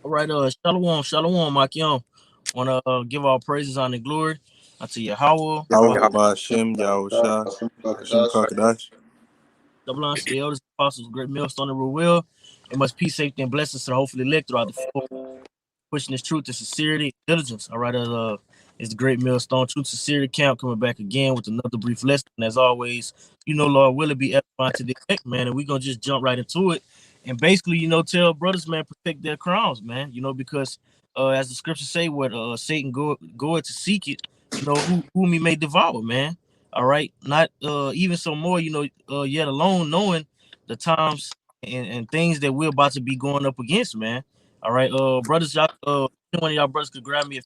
All right, shalom, Makion. Want to give all praises, honor, and glory unto Yahweh. Yahweh Hashem, Yahusha, Hashem Kakadash. Double honors to the elders, apostles, great millstone and rule will. And much peace, safety, and blessings to the hopefully elect throughout the floor, pushing this truth and sincerity, diligence. All right, it's the great millstone, truth, sincerity camp coming back again with another brief lesson. And as always, Lord, will it be edifying to the elect, man? And we're gonna just jump right into it. And basically, tell brothers, man, protect their crowns, man. Because as the scriptures say, what Satan go to seek it, whom he may devour, man. All right, not even so more, yet alone knowing the times and things that we're about to be going up against, man. All right, brothers, y'all, one of y'all brothers could grab me,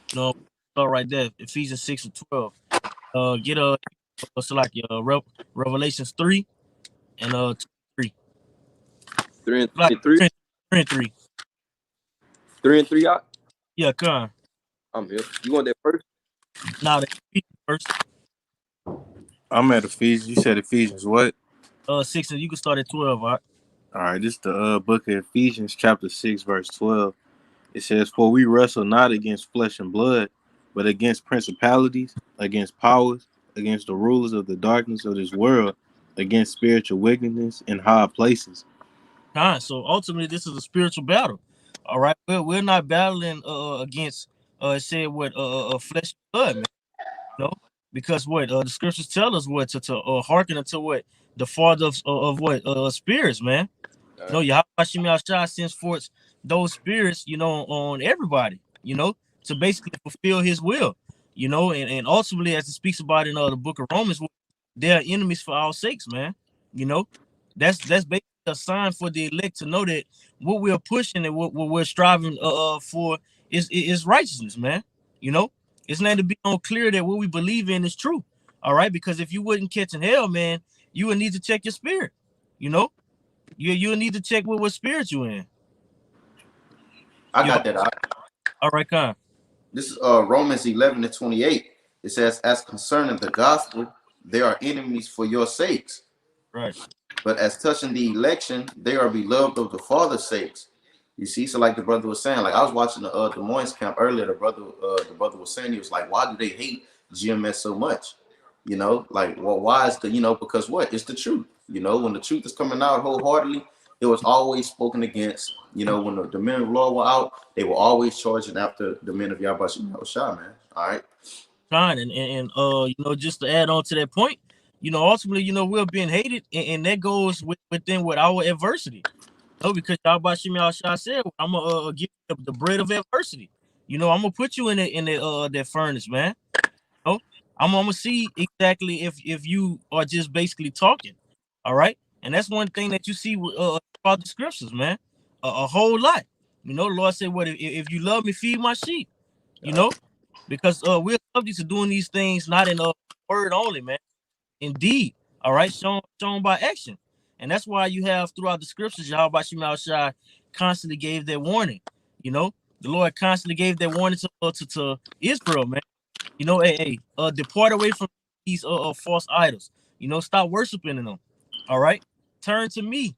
start right there, Ephesians 6:12. Get so like Revelations 3 and 3. 3 like, and 3. 3 and 3. 3 and 3 out. Yeah, come on. I'm here. You want that first? Nah, the first. I'm at Ephesians. You said Ephesians what? 6, and you can start at 12. All right, this is the book of Ephesians, chapter 6, verse 12. It says, "For we wrestle not against flesh and blood, but against principalities, against powers, against the rulers of the darkness of this world, against spiritual wickedness in high places." So ultimately, this is a spiritual battle. All right, we're not battling against flesh and blood, man. Because what the scriptures tell us what to hearken unto what the father of what spirits, man. Yahweh Shai sends forth those spirits, on everybody, to basically fulfill his will, and ultimately, as it speaks about in the book of Romans, they are enemies for our sakes, man. That's basically a sign for the elect to know that what we're pushing and what we're striving for is righteousness, man. It's not to be on clear that what we believe in is true. All right, because if you wouldn't catch in hell, man, you would need to check your spirit. You would need to check what spirit you in. I got that. All right, Con. This is Romans 11:28. It says, "As concerning the gospel, they are enemies for your sakes. Right. But as touching the election, they are beloved of the Father's sakes." You see, so like the brother was saying, like I was watching the Des Moines camp earlier. The brother was saying, he was like, "Why do they hate GMS so much?" Like, well, why is because what? It's the truth. When the truth is coming out wholeheartedly, it was always spoken against. When the men of law were out, they were always charging after the men of Yahweh Shah, man. All right. Fine, and just to add on to that point, ultimately, we're being hated, and that goes within with our adversity. Because Yahweh Shah said, "I'm gonna give you the bread of adversity." I'm gonna put you in that furnace, man. I'm gonna see exactly if you are just basically talking. All right, and that's one thing that you see about the scriptures, man. A whole lot. The Lord said, "What if you love me, feed my sheep?" Because we're subject to doing these things not in word only, man. Indeed, all right, shown by action. And that's why you have throughout the scriptures, Yahweh Shai constantly gave that warning. The Lord constantly gave that warning to Israel, man. Depart away from these false idols. Stop worshiping them. All right, turn to me.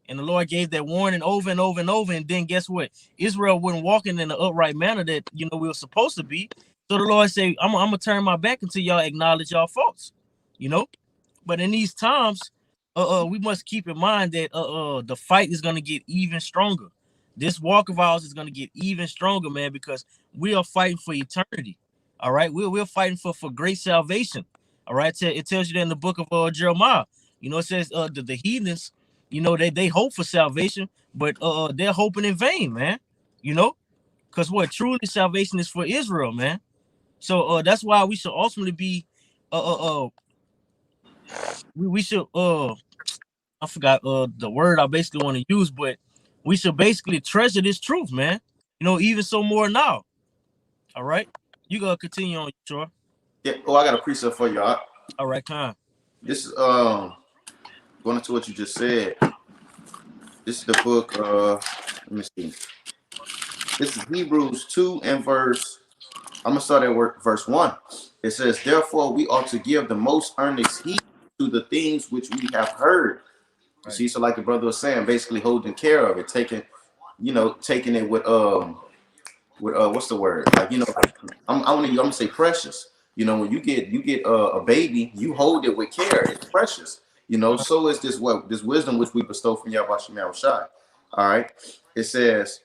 And the Lord gave that warning over and over and over. And then guess what? Israel wasn't walking in the upright manner that we were supposed to be. So the Lord said, I'm gonna turn my back until y'all acknowledge y'all faults. But in these times, we must keep in mind that the fight is gonna get even stronger. This walk of ours is gonna get even stronger, man, because we are fighting for eternity. All right, we're fighting for great salvation. All right, it tells you that in the book of Jeremiah. It says the heathens, they hope for salvation, but they're hoping in vain, man. Because what truly salvation is for Israel, man. So that's why we should ultimately be we should I forgot the word I basically want to use, but we should basically treasure this truth, man. Even so more now. All right, you gotta continue on, Troy. Yeah. Oh, I got a precept for you. All right, Con. This is going into what you just said. This is the book. Let me see. This is Hebrews 2 and verse. I'm gonna start at verse 1. It says, "Therefore we ought to give the most earnest heed to the things which we have heard." You see, so like the brother was saying, basically holding care of it, taking taking it with what's the word? Like, like I'm gonna say precious. When you get a baby, you hold it with care. It's precious. So is this wisdom which we bestow from Yahweh Shem Yahushai. All right. It says,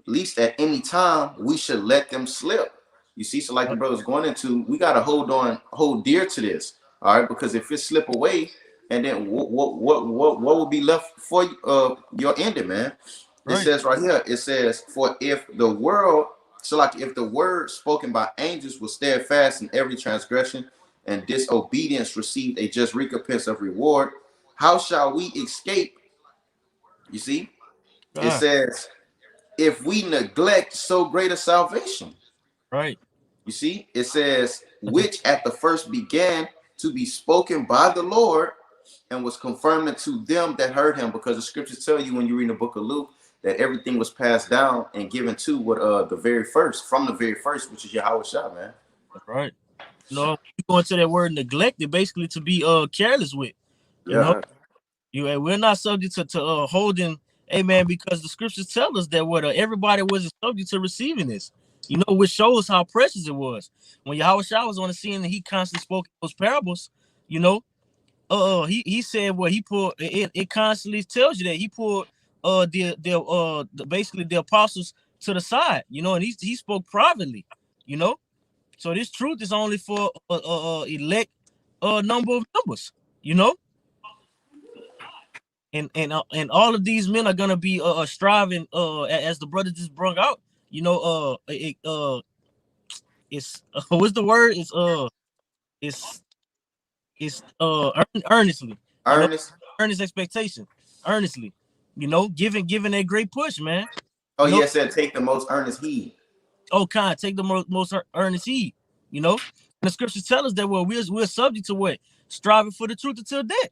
least at any time we should let them slip. You see, so like the brother's going into, we gotta hold dear to this. All right, because if it slip away, and then what will be left for your ending, man? It says right here, it says, for if the word spoken by angels was steadfast in every transgression, and disobedience received a just recompense of reward, how shall we escape? You see, it says, if we neglect so great a salvation. Right. You see, it says, which at the first began to be spoken by the Lord and was confirming to them that heard him, because the scriptures tell you when you read the book of Luke that everything was passed down and given to what from the very first, which is Yahweh Shah, man. Right. You go into that word neglected, basically to be careless with. We're not subject to holding, amen, because the scriptures tell us that everybody wasn't subject to receiving this. Which shows how precious it was. When Yahweh Shah was on the scene and he constantly spoke those parables, he said he pulled it constantly tells you that he pulled basically the apostles to the side, and he spoke privately, so this truth is only for elect number of numbers, and all of these men are gonna be striving as the brother just brought out, it's what's the word? It's earnestly. Earnest expectation. Earnestly. Giving that great push, man. It said take the most earnest heed. Take the most earnest heed. And the scriptures tell us that we're subject to what? Striving for the truth until death.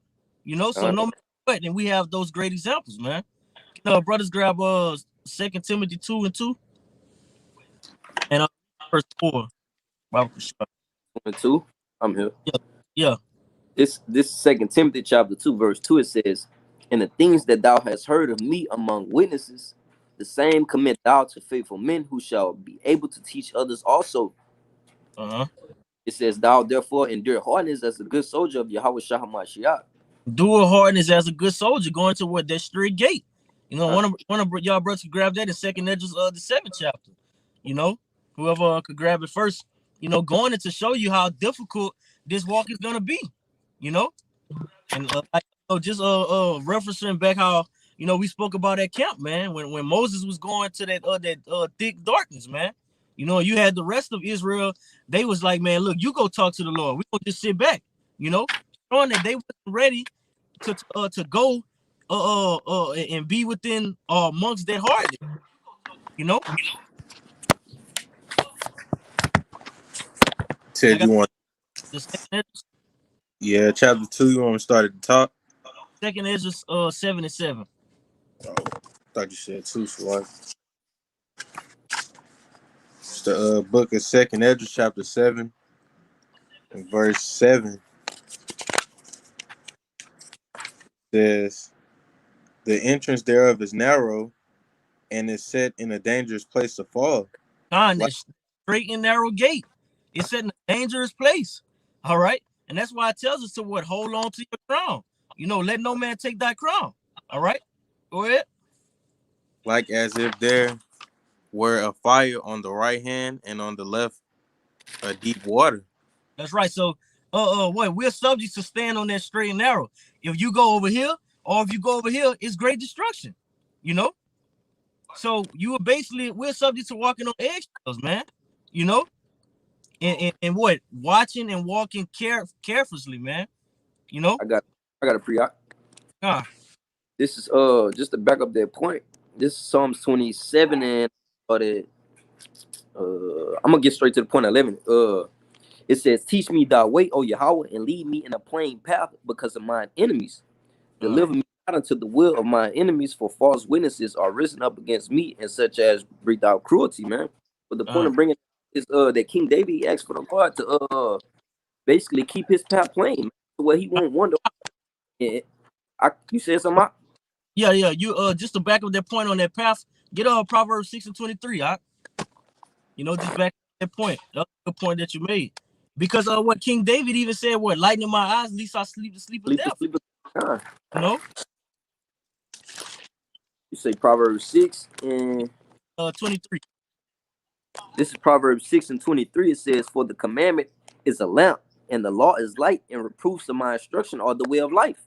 So no matter what, and we have those great examples, man. Brothers grab 2 Timothy 2:2 and verse 4. 2. I'm here. Yeah. This 2 Timothy chapter 2 verse 2, it says, and the things that thou hast heard of me among witnesses, the same commit thou to faithful men who shall be able to teach others also. It says, thou therefore endure hardness as a good soldier of Yahweh Shah HaMashiach. Endure hardness as a good soldier, going toward that straight gate. One of y'all brothers could grab that in 2nd Esdras the 7th chapter. Whoever could grab it first, going into show you how difficult this walk is gonna be. And just referencing back how we spoke about that camp, man, when Moses was going to that thick darkness, man. You had the rest of Israel. They was like, man, look, you go talk to the Lord. We gonna just sit back, showing that they wasn't ready to go and be within amongst that heart, Ted, you want? Yeah, chapter 2. You want to start at the top? 2nd Esdras 7 and 7. Oh, I thought you said 2, so what? It's the book of 2nd Esdras, chapter 7, and verse 7. Says, the entrance thereof is narrow, and is set in a dangerous place to fall. Straight and narrow gate. It's set in a dangerous place. All right. And that's why it tells us to hold on to your crown. Let no man take thy crown. All right. Go ahead. Like as if there were a fire on the right hand and on the left a deep water. That's right. So we're subject to stand on that straight and narrow. If you go over here, or if you go over here, it's great destruction. So we're subject to walking on eggshells, man. And what? Watching and walking carefully, man. I got a pre-op. This is just to back up that point. This is Psalms 27 and I'm gonna get straight to the point. 11. It says, teach me thy way, O Yahweh, and lead me in a plain path because of mine enemies. Deliver me not unto the will of my enemies, for false witnesses are risen up against me, and such as breathe out cruelty, man. But the point of bringing is that King David asked for the Lord to basically keep his path plain, where he won't wonder. You said something? Yeah. You just to back up that point on that path, Get Proverbs 6:23. You know, just back to that point. That's the point that you made. Because what King David even said, what, lighten in my eyes, at least I sleep the sleep of death. You know? You say Proverbs 6 and 23. This is Proverbs 6:23. It says, "For the commandment is a lamp, and the law is light, and reproofs of my instruction are the way of life."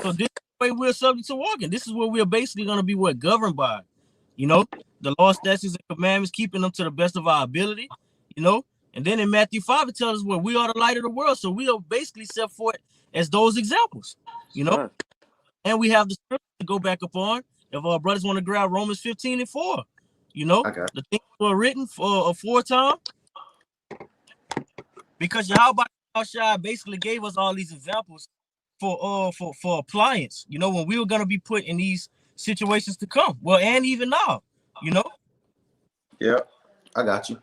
So this is the way we're subject to walking. This is what we're basically going to be governed by. You know, the law, statutes, and commandments, keeping them to the best of our ability. You know, and then in Matthew 5, it tells us what we are the light of the world. So we are basically set forth as those examples. You know, and we have the scripture to go back upon. If our brothers want to grab Romans 15:4, you know, the things were written for aforetime. Because Yahweh basically gave us all these examples for appliance, you know, when we were gonna be put in these situations to come. Well, and even now, you know. Yeah, I got you.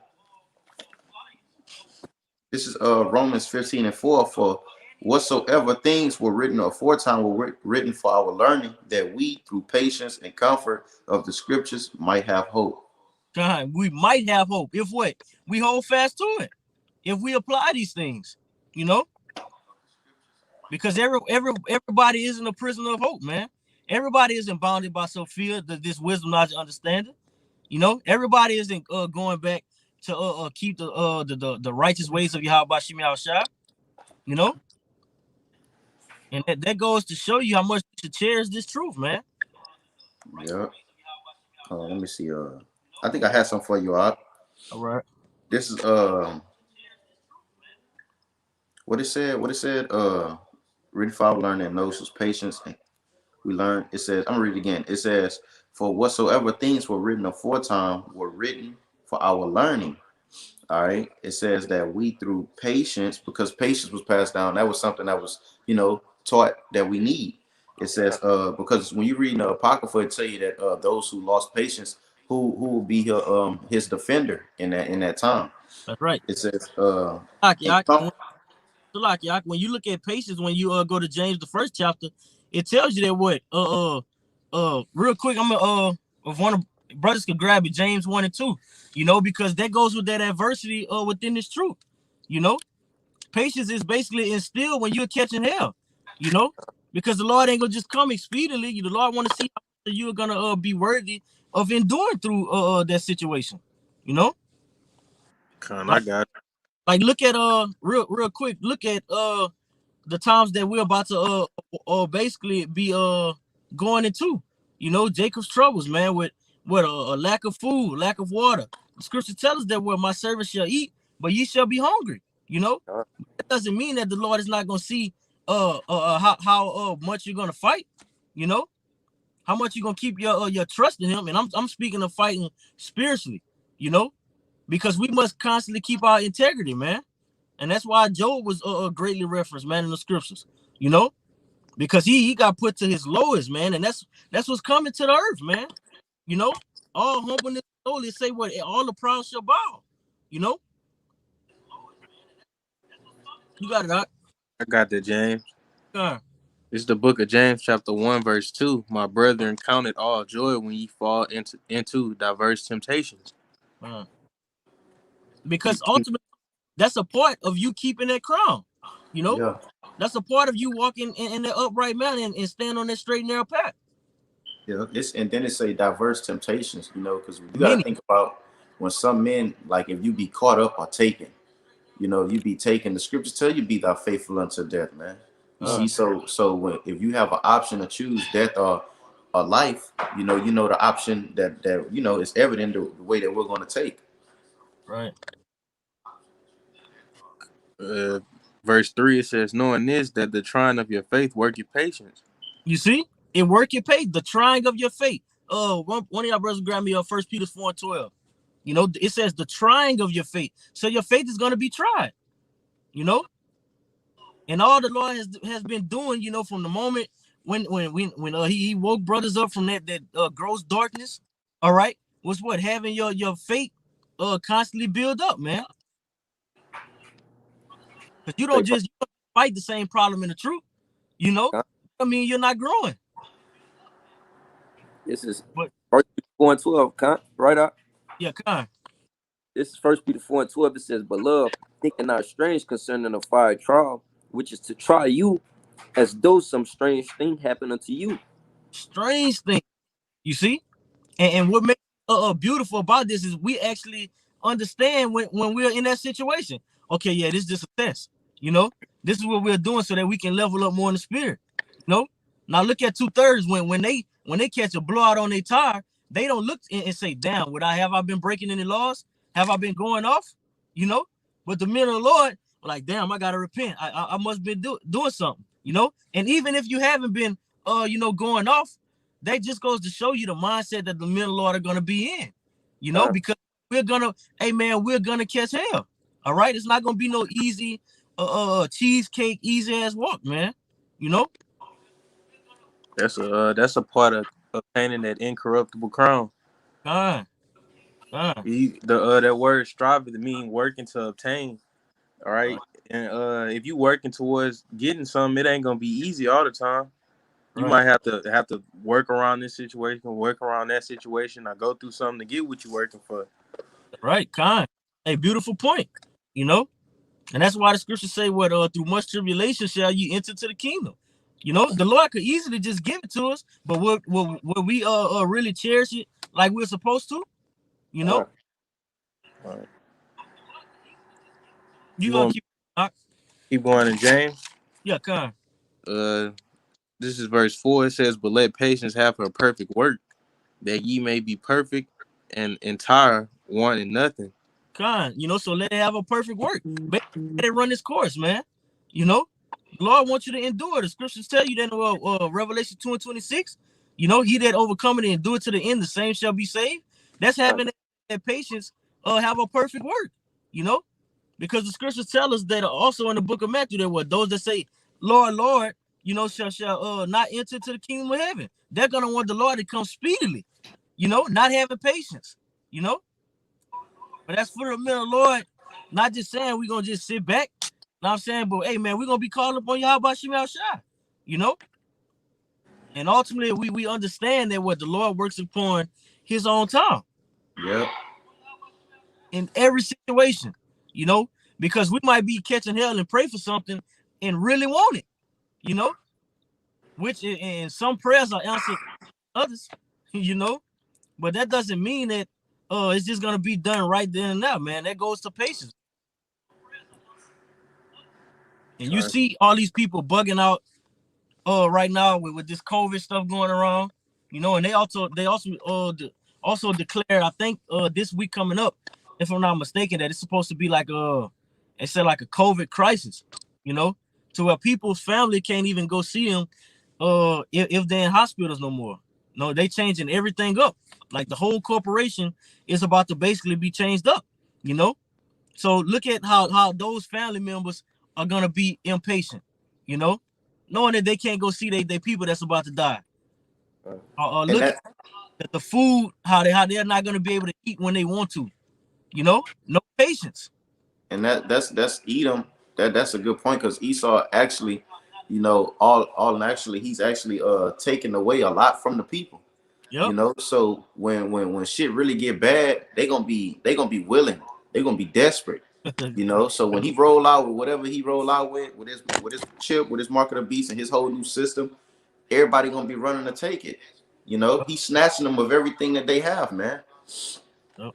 This is Romans 15:4. For whatsoever things were written aforetime were written for our learning, that we through patience and comfort of the scriptures might have hope. We might have hope if what? We hold fast to it. If we apply these things, you know. Because everybody isn't a prisoner of hope, man. Everybody isn't bounded by some fear, this wisdom, knowledge, understanding. You know, everybody isn't going back to keep the righteous ways of Yahweh Shem Yahushua. You know, and that goes to show you how much you should cherish this truth, man. Yeah. Let me see. I think I had some for you, All right. This is what it said. Read for our learning and knows his patience. And we learn. It says, I'm gonna read it again. It says, for whatsoever things were written aforetime were written for our learning. All right. It says that we through patience, because patience was passed down. That was something that was, you know, taught that we need. It says, because when you read the Apocrypha, it tell you that those who lost patience, who will be his defender in that time. That's right. It says, when you look at patience, when you go to James the 1st chapter, it tells you that what real quick, I'm gonna if one of brothers could grab it, James 1 and 2, you know, because that goes with that adversity within this truth. You know, patience is basically instilled when you're catching hell, you know, because the Lord ain't gonna just come expediently. The Lord want to see how you're gonna be worthy of enduring through that situation, you know. I got it. Like, look at real quick, look at the times that we're about to basically be going into, you know, Jacob's troubles, man, with what a lack of food, lack of water. The scripture tells us that what my servants shall eat, but ye shall be hungry, you know. That doesn't mean that the Lord is not gonna see how much you're gonna fight, you know, how much you're gonna keep your trust in him. And I'm speaking of fighting spiritually, you know, because we must constantly keep our integrity, man. And that's why Job was greatly referenced, man, in the scriptures, you know, because he got put to his lowest, man. And that's what's coming to the earth, man. You know, all humbleness lowly, say what, all the proud shall bow, you know. You got it, Doc. I got that, James. Yeah. It's the book of James, chapter 1, verse 2. My brethren, count it all joy when ye fall into diverse temptations. Because ultimately, that's a part of you keeping that crown, you know. Yeah. That's a part of you walking in the upright manner and stand on that straight and narrow path. Yeah, and then it say diverse temptations, you know, because you gotta think about when some men, like if you be caught up or taken, you know, you be taken. The scriptures tell you be thou faithful unto death, man. You see, so if you have an option to choose death or life, you know the option that you know is evident the way that we're going to take. Right. Verse 3, it says, knowing this, that the trying of your faith work your patience. You see, it work your faith, the trying of your faith. One of y'all brothers grab me 1 Peter 4:12. You know, it says the trying of your faith. So your faith is going to be tried, you know. And all the Lord has been doing, you know, from the moment when he woke brothers up from that gross darkness, all right, was what, having your faith constantly build up, man. Because you don't just fight the same problem in the truth, you know. I mean, you're not growing. This is 4:12, right out. Yeah, Con. This is 1 Peter 4:12. It says, "Beloved, thinking not strange concerning the fire trial, which is to try you, as though some strange thing happened unto you." Strange thing, you see, and what makes beautiful about this is we actually understand when we're in that situation. Okay, yeah, this is just a test. You know, this is what we're doing so that we can level up more in the spirit. You know, now look at 2/3 when they catch a blowout on their tire, they don't look and say, "Damn, have I been breaking any laws? Have I been going off?" You know, but the men of the Lord are like, "Damn, I gotta repent. I must be doing something." You know, and even if you haven't been going off, that just goes to show you the mindset that the men of the Lord are gonna be in. You know, because we're gonna catch hell. All right, it's not gonna be no easy cheesecake, easy ass walk, man. You know. That's a part of obtaining that incorruptible crown. That word strive to mean working to obtain. All right. And if you working towards getting something, it ain't gonna be easy all the time. You might have to work around this situation, work around that situation, or go through something to get what you're working for. Right, a beautiful point. You know, and that's why the scriptures say, "What through much tribulation shall you enter to the kingdom." You know, the Lord could easily just give it to us, but will we really cherish it like we're supposed to? You know. All right. You gonna keep going in James? Yeah, Con. This is verse 4. It says, "But let patience have her perfect work, that ye may be perfect and entire, wanting nothing." Con, so let it have a perfect work. Let it run its course, man. You know, the Lord wants you to endure. The scriptures tell you that in Revelation 2:26, he that overcometh and endure to the end, the same shall be saved. That's having that patience have a perfect work, because the scriptures tell us that also in the book of Matthew, that those that say, "Lord, Lord," shall not enter into the kingdom of heaven. They're gonna want the Lord to come speedily, not having patience, But that's for the men of the Lord, not just saying we're gonna just sit back. You know what I'm saying? But hey, man, we're gonna be calling upon Yahweh Shemel Shai, And ultimately, we understand that what the Lord works upon his own time. Yep. In every situation, because we might be catching hell and pray for something and really want it, which in some prayers are answered, others, but that doesn't mean that it's just gonna be done right then and now, man. That goes to patience. And you see all these people bugging out right now with this COVID stuff going around, and they also declared, I think this week coming up, if I'm not mistaken, that it's supposed to be like it said like a COVID crisis, to where people's family can't even go see them if they're in hospitals no more. No, they changing everything up. Like the whole corporation is about to basically be changed up, So look at how those family members are gonna be impatient, knowing that they can't go see they people that's about to die. Look at the food, how they're not gonna be able to eat when they want to, no patience. And that's Edom. That's a good point, because Esau actually, all actually he's actually taking away a lot from the people. Yep. So when shit really get bad, they gonna be willing, they're gonna be desperate. So when he roll out with whatever he roll out with his chip, with his mark of the beast and his whole new system, everybody gonna be running to take it. He's snatching them of everything that they have, man. Yep.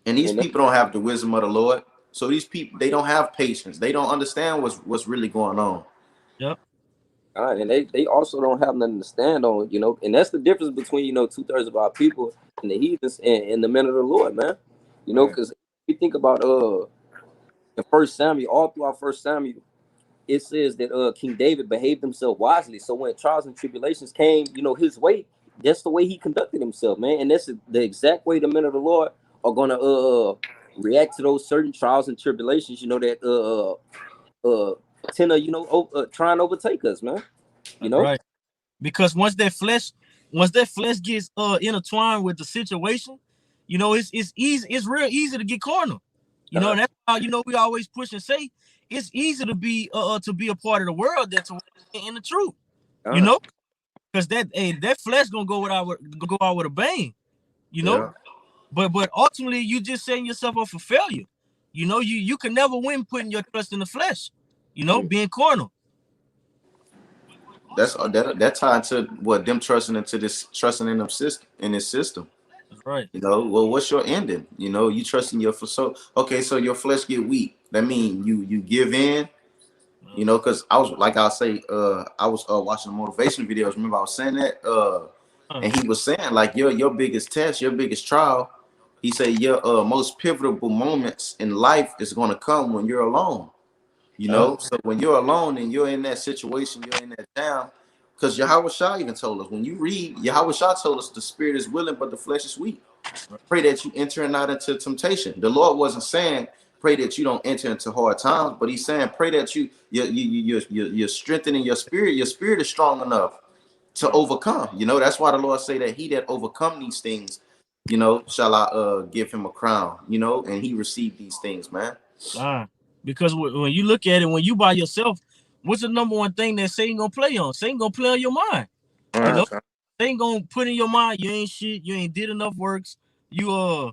And these people don't have the wisdom of the Lord. So these people, they don't have patience. They don't understand what's really going on. Yep. And they also don't have nothing to stand on, and that's the difference between 2/3 of our people and the heathens and the men of the Lord, man. Because you think about in 1 Samuel, all throughout 1 Samuel, it says that King David behaved himself wisely. So when trials and tribulations came, his way, that's the way he conducted himself, man. And that's the exact way the men of the Lord are gonna react to those certain trials and tribulations, that tend to try and overtake us, man. Right. Because once that flesh gets intertwined with the situation, it's easy, it's real easy to get cornered. And that's how we always push and say it's easy to be a part of the world than to in the truth. Because that flesh gonna go out with a bang. you know. But ultimately, you just setting yourself up for failure. You know, you can never win putting your trust in the flesh. You know, being carnal. That tied to what them trusting in this system. That's right. You know, well, what's your ending? You know, you trusting your so okay, so your flesh get weak. That mean you give in. You know, because I was like I say, I was watching the motivation videos. Remember, I was saying that, and he was saying like your biggest test, your biggest trial. He said your most pivotal moments in life is going to come when you're alone. You know, so when you're alone and you're in that situation, you're in that down. Because Yahweh Shah even told us, when you read, Yahweh Shah told us the spirit is willing, but the flesh is weak. Pray that you enter not into temptation. The Lord wasn't saying pray that you don't enter into hard times, but he's saying pray that you're strengthening your spirit. Your spirit is strong enough to overcome. You know, that's why the Lord say that he that overcome these things, you know, shall I give him a crown, you know, and he received these things, man. Because when you look at it, when you by yourself, what's the number one thing that Satan gonna play on? Satan gonna play on your mind. You know, Satan gonna put in your mind, you ain't shit, you ain't did enough works, you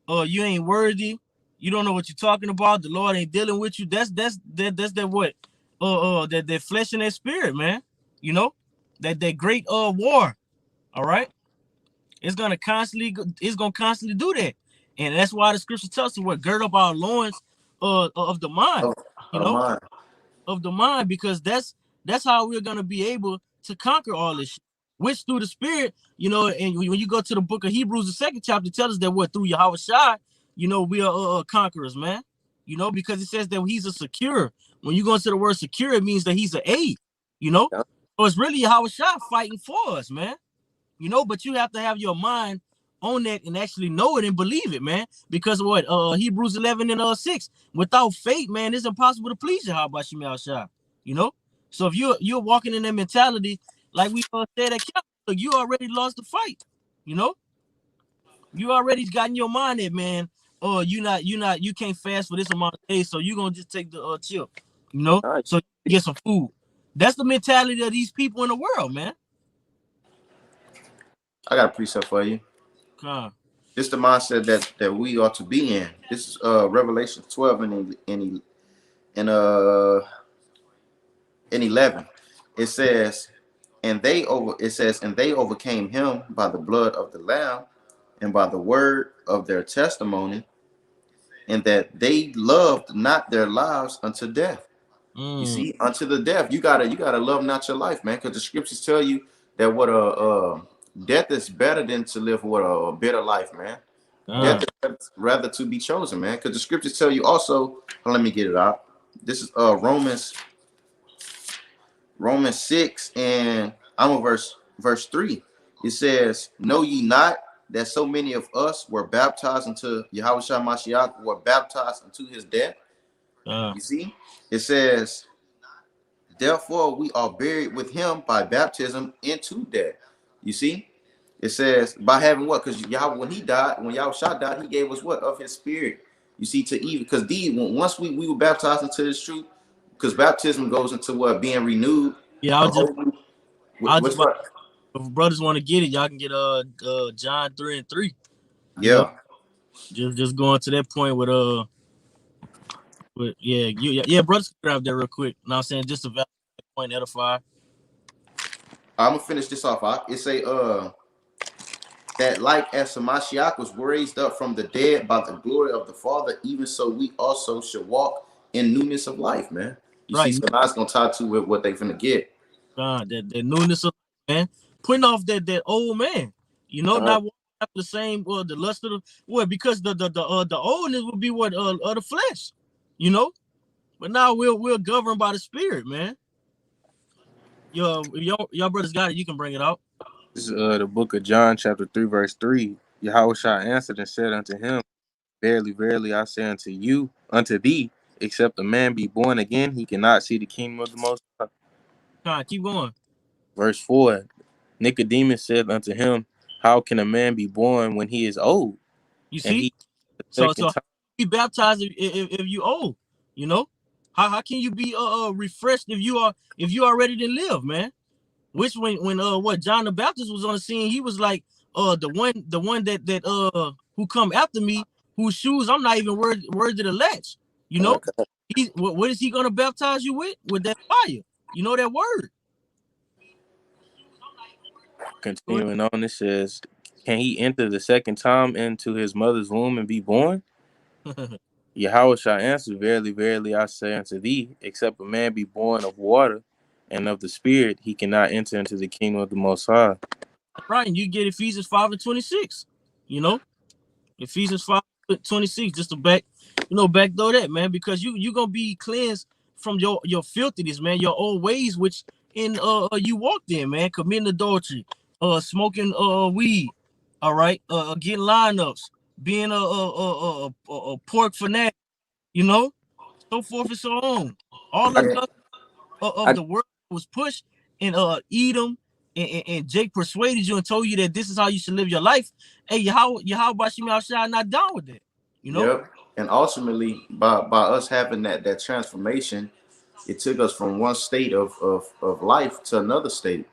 you ain't worthy, you don't know what you're talking about, the Lord ain't dealing with you. That's that what? That flesh and that spirit, man. You know, that great war. All right. It's gonna constantly do that. And that's why the scripture tells us what gird up our loins of the mind, you know, of the mind, because that's how we're gonna be able to conquer all this shit. Which through the spirit, you know, and when you go to the book of Hebrews, the 2nd chapter tells us that what through Yahweh Shai, you know, we are conquerors, man. You know, because it says that he's a secure. When you go into the word secure, it means that he's an aid, you know. So it's really Yahweh Shai fighting for us, man. You know, but you have to have your mind on that and actually know it and believe it, man. Because what Hebrews 11 and 6, without faith, man, it's impossible to please Yahweh Shai. You know, so if you're walking in that mentality, like we said at camp, you already lost the fight. You know, you already got in your mind that, man, you can't fast for this amount of days, so you're gonna just take the chill. You know, so you get some food. That's the mentality of these people in the world, man. I got a precept for you. This is the mindset that we ought to be in. This is Revelation 12 and 11. It says, and they overcame him by the blood of the Lamb and by the word of their testimony, and that they loved not their lives unto death. You see, unto the death. You gotta love not your life, man, because the scriptures tell you that what death is better than to live what a better life, man. Death is rather to be chosen, man, because the scriptures tell you also. Let me get it out. This is Romans 6, and I'm on verse 3. It says, know ye not that so many of us were baptized into Yahweh Shai Mashiach, were baptized into his death? You see, it says, therefore we are buried with him by baptism into death. You see, it says by having what? Because Yahweh, when Yahweh Shai died, he gave us what? Of his spirit. You see, to even because once we were baptized into this truth, because baptism goes into what? Being renewed. Yeah, if brothers want to get it, y'all can get John 3 and 3. Yeah. Just going to that point with brothers can grab that real quick. Now I'm saying just to validate that point, edify. I'm gonna finish this off. It say that like as Mashiach was raised up from the dead by the glory of the Father, even so we also should walk in newness of life, man. You see, so now it's gonna tie to what they finna get. That newness of life, man. Putting off that old man, you know, not after the same the lust of the because the oldness would be what the flesh, you know. But now we're governed by the spirit, man. Y'all brothers got it. You can bring it out. This is the book of John, chapter 3, verse 3. Yahweh Shai answered and said unto him, verily, verily, I say unto thee, except a man be born again, he cannot see the kingdom of the Most High. Keep going. Verse 4. Nicodemus said unto him, how can a man be born when he is old? You see, so be baptized if you old, you know. How can you be refreshed if you already didn't live, man? Which when John the Baptist was on the scene, he was like the one that who come after me, whose shoes I'm not even worthy to latch. You know, what is he gonna baptize you with? With that fire. You know that word. Continuing on, it says, can he enter the second time into his mother's womb and be born? Yahweh shall answer, verily, verily, I say unto thee, except a man be born of water and of the Spirit, he cannot enter into the kingdom of the Most High. Right, and you get Ephesians 5:26. You know, Ephesians 5:26, just to backdoor that, man, because you gonna be cleansed from your filthiness, man, your old ways, which in you walked in, man, committing adultery, smoking weed, all right, getting lineups, being a pork fanatic, you know, so forth and so on. All of the work was pushed in Edom, and Jake persuaded you and told you that this is how you should live your life. Hey, Yahweh Bashim Al not down with that, you know. Yep. And ultimately, by us having that transformation, it took us from one state of life to another state.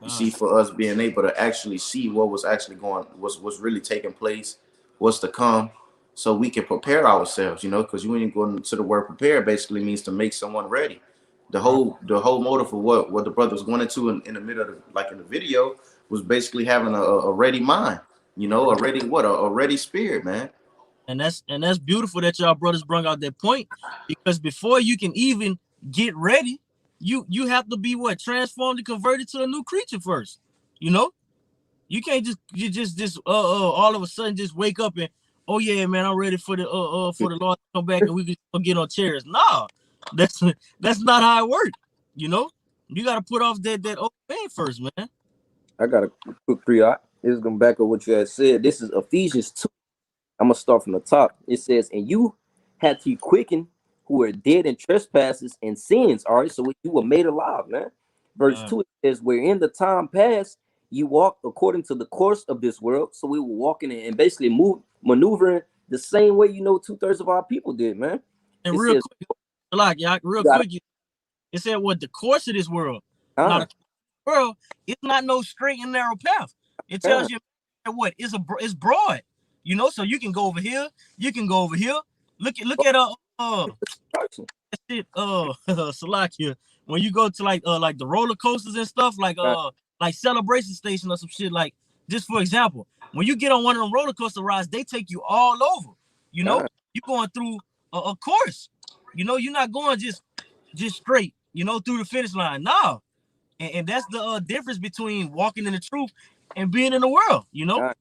You see, for us being able to actually see what was actually what's really taking place, what's to come, so we can prepare ourselves, you know, because when you go into the word prepare, basically means to make someone ready. The whole motive of what the brother was going into in the middle of in the video was basically having a ready mind, you know, a ready spirit, man. And that's beautiful that y'all brothers brought out that point, because before you can even get ready, you have to be transformed and converted to a new creature first. You know, you can't just all of a sudden just wake up and, oh yeah, man, I'm ready for the Lord to come back and we can get on chairs. Nah, that's not how it works. You know, you got to put off that old man first, man. I got a quick pre-op. This is gonna back up what you had said. This is Ephesians 2. I'm gonna start from the top. It says, and you had to quicken who were dead in trespasses and sins. All right, so you were made alive, man. Verse 2, it says, where in the time past you walked according to the course of this world. So we were walking and basically maneuvering the same way 2/3 of our people did, man. And quick, it said what the course of this world, not a world. It's not no straight and narrow path. It tells you what it's broad. You know, so you can go over here, you can go over here. Look at shit, Salakia. When you go to like the roller coasters and stuff, like Celebration Station or some shit, like, just for example, when you get on one of them roller coaster rides, they take you all over. You know, you're going through a course. You know, you're not going just straight, you know, through the finish line. No. And that's the difference between walking in the truth and being in the world, you know.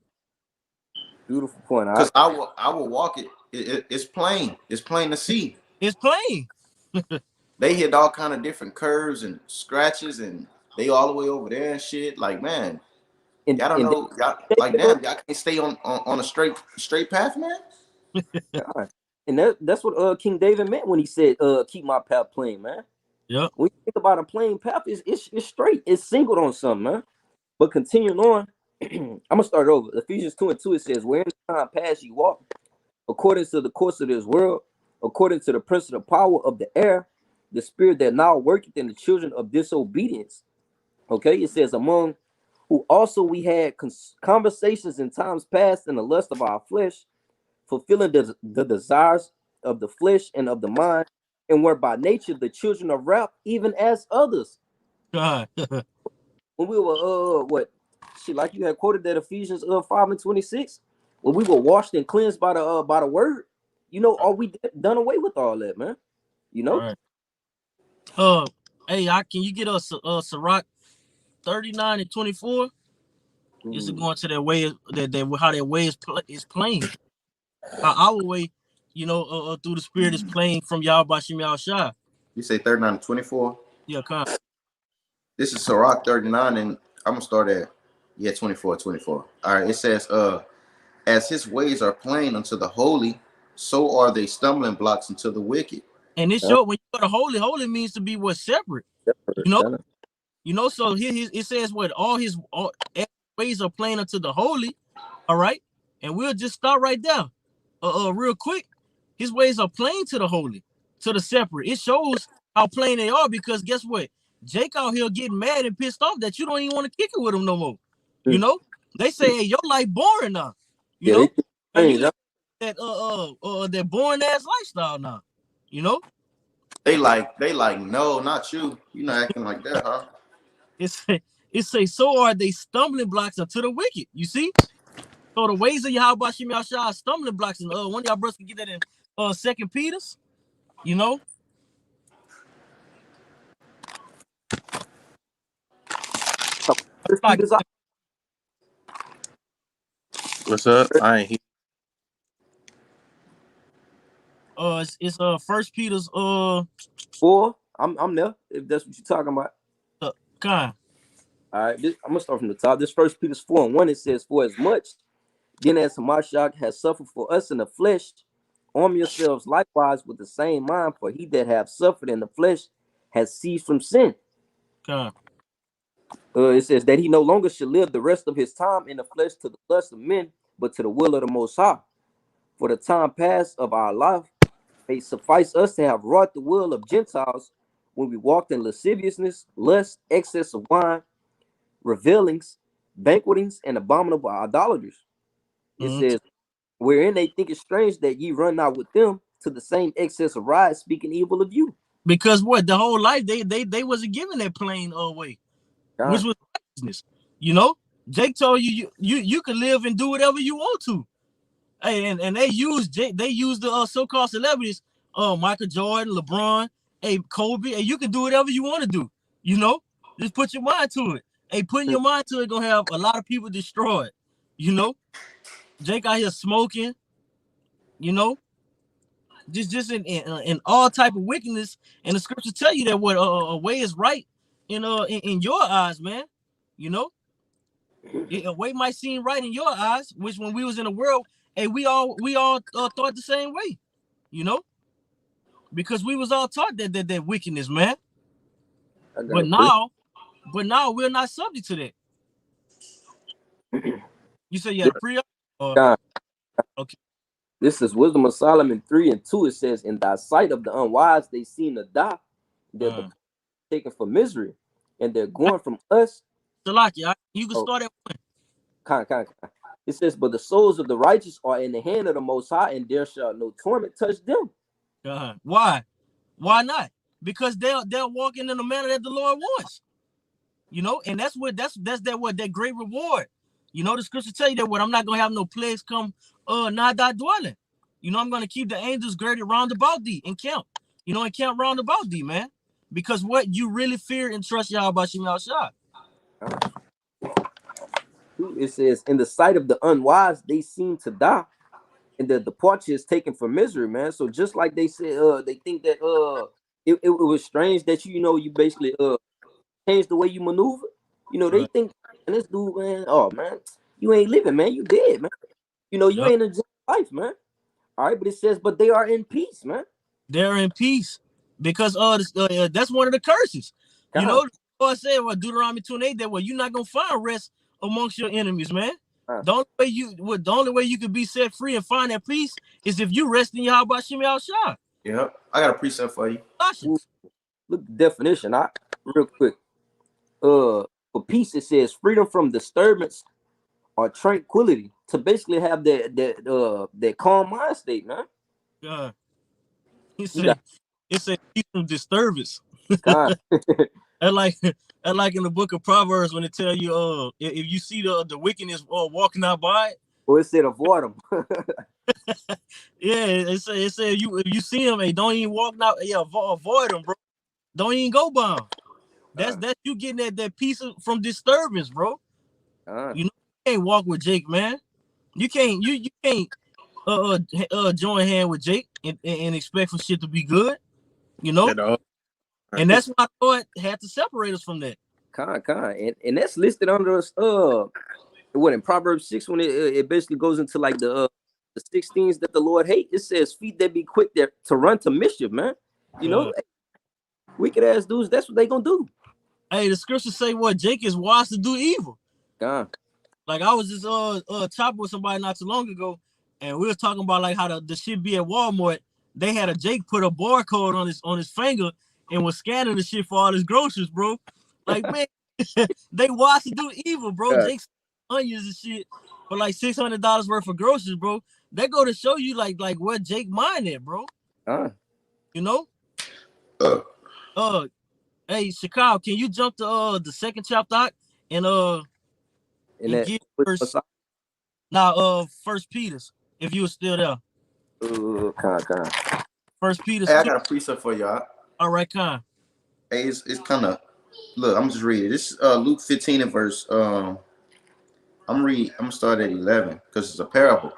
Beautiful point. Because I will walk it. It's plain. It's plain to see. It's plain. They hit all kind of different curves and scratches, and they all the way over there and shit. Like, man, y'all don't know. Y'all can't stay on a straight path, man. And that's what King David meant when he said, "Keep my path plain, man." Yeah. When you think about a plain path, it's straight. It's singled on something, man. But continuing on, I'm gonna start over. Ephesians 2:2, it says, "Where in the time past you walked according to the course of this world, according to the prince of the power of the air, the spirit that now worketh in the children of disobedience." Okay, it says, among who also we had conversations in times past in the lust of our flesh, fulfilling the desires of the flesh and of the mind, and were by nature the children of wrath, even as others. God. When we were like you had quoted that Ephesians 5:26, when we were washed and cleansed by the word, you know, are we done away with all that, man? You know. Right. Hey, can you get us Sirach 39:24? This is going to that way how that way is plain. Our way, you know, through the spirit is plain from Yahweh Bashim Yahushua. You say 39:24? Yeah, come. This is Sirach 39, and I'm gonna start at 24. All right, it says, as his ways are plain unto the holy, so are they stumbling blocks unto the wicked. And it shows when you go to holy means to be separate. You know, so here it says all ways are plain unto the holy. All right, and we'll just start right there. Real quick, his ways are plain to the holy, to the separate. It shows how plain they are, because guess what? Jake out here getting mad and pissed off that you don't even want to kick it with him no more. You know, They say, hey, your life boring now. You Yeah, know? they You live that that boring ass lifestyle now. You know? They like, no, not you. You not acting like that, huh? It's so are they stumbling blocks unto the wicked. You see? So the ways of Yahweh Shem Yahshua are stumbling blocks. And one of y'all brothers can get that in 2 Peter's, you know? Like, What's up? I ain't here. it's 1 Peter's 4. I'm there, if that's what you're talking about. kind. All right, I'm gonna start from the top. This 1 Peter 4:1, it says, "For as much then as Hamashiach has suffered for us in the flesh, arm yourselves likewise with the same mind, for he that hath suffered in the flesh has ceased from sin." It says that he no longer should live the rest of his time in the flesh to the lust of men, but to the will of the Most High. For the time past of our life may suffice us to have wrought the will of Gentiles when we walked in lasciviousness, lust, excess of wine, revelings, banquetings, and abominable idolaters. It says, wherein they think it strange that ye run not with them to the same excess of riot, speaking evil of you. Because what the whole life they wasn't giving that plain way, which was righteousness. You know, Jake told you could live and do whatever you want to. Hey, and they used the so-called celebrities, Michael Jordan, LeBron, hey, Kobe, hey, you can do whatever you want to do. You know, just put your mind to it. Hey, putting your mind to it gonna have a lot of people destroyed. You know, Jake out here smoking. You know, just in all type of wickedness, and the scriptures tell you that what a way is right in your eyes, man. You know, a way might seem right in your eyes, which when we was in the world, hey, we all thought the same way, you know, because we was all taught that wickedness, man. But now we're not subject to that. You say you had a pre-op? Okay. This is Wisdom of Solomon 3:2. It says, "In thy sight of the unwise, they seem to die. They're taken for misery, and they're going from us." Salaki, you can start at one. It says, "But the souls of the righteous are in the hand of the Most High, and there shall no torment touch them." Why? Why not? Because they're walking in the manner that the Lord wants. You know, and that's that great reward. You know, the scripture tell you that what I'm not gonna have no plagues come nigh thy dwelling. You know, I'm gonna keep the angels girded round about thee and camp. You know, and camp round about thee, man. Because what you really fear and trust Yahweh Shem Yahshua. It says, "In the sight of the unwise, they seem to die, and the departure is taken for misery," man. So just like they said, they think that it was strange that you basically change the way you maneuver. You know, they think, and this dude, man, oh man, you ain't living, man, you dead, man. You know, you ain't enjoying life, man. All right, but it says, but they are in peace, man. They're in peace because that's one of the curses. You know, the Lord said, well, Deuteronomy 28, that you're not gonna find rest amongst your enemies, man. The only way you can be set free and find that peace is if you rest in Yahweh Shem Yahshua. Yep, I got a precept for you. Look the definition, real quick. For peace, it says freedom from disturbance or tranquility, to basically have that calm mind state, man. It said peace from disturbance. And like in the book of Proverbs when it tell you if you see the wickedness walking out by it. Well, it said avoid them. Yeah, it said if you see them, hey, don't even walk out. Yeah, avoid them, bro. Don't even go by them. That's you getting that peace from disturbance, bro. You know, you can't walk with Jake, man. You can't join hand with Jake and expect for shit to be good. You know. And that's what I thought had to separate us from that. And that's listed under us. What in Proverbs 6 when it basically goes into like the 6 things that the Lord hates. It says feet that be quick there to run to mischief, man. You know, wicked ass dudes. That's what they gonna do. Hey, the scriptures say what Jake is wise to do evil. Like I was just chopping with somebody not too long ago, and we were talking about like how the shit be at Walmart. They had a Jake put a barcode on his finger and was scanning the shit for all his groceries, bro. Like, man, they wise to do evil, bro. Jake's onions and shit for like $600 worth of groceries, bro. That go to show you like where Jake mind at, bro. You know? Hey, Chicago, can you jump to the second chapter and give first First Peter's, if you were still there. First Peter's. Hey, I got a precept for y'all. All right, Con. Hey, it's kind of, look, I'm just reading. This is Luke 15 and verse. I'm gonna start at 11 because it's a parable.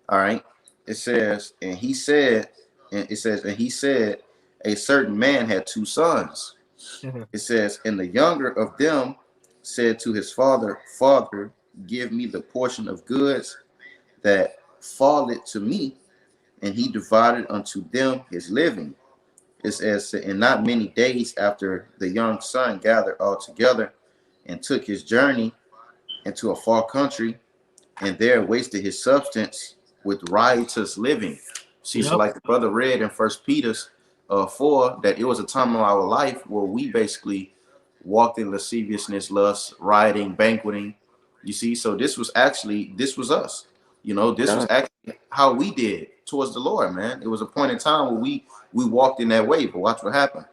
All right. It says, and he said, a certain man had 2 sons. It says, and the younger of them said to his father, Father, give me the portion of goods that falleth to me. And he divided unto them his living. It says, and not many days after, the young son gathered all together and took his journey into a far country, and there wasted his substance with riotous living. See, so like the brother read in First Peter's 4, that it was a time of our life where we basically walked in lasciviousness, lust, rioting, banqueting. You see, so this was us. You know, this was actually how we did towards the Lord, man. It was a point in time where we walked in that way. But watch what happened.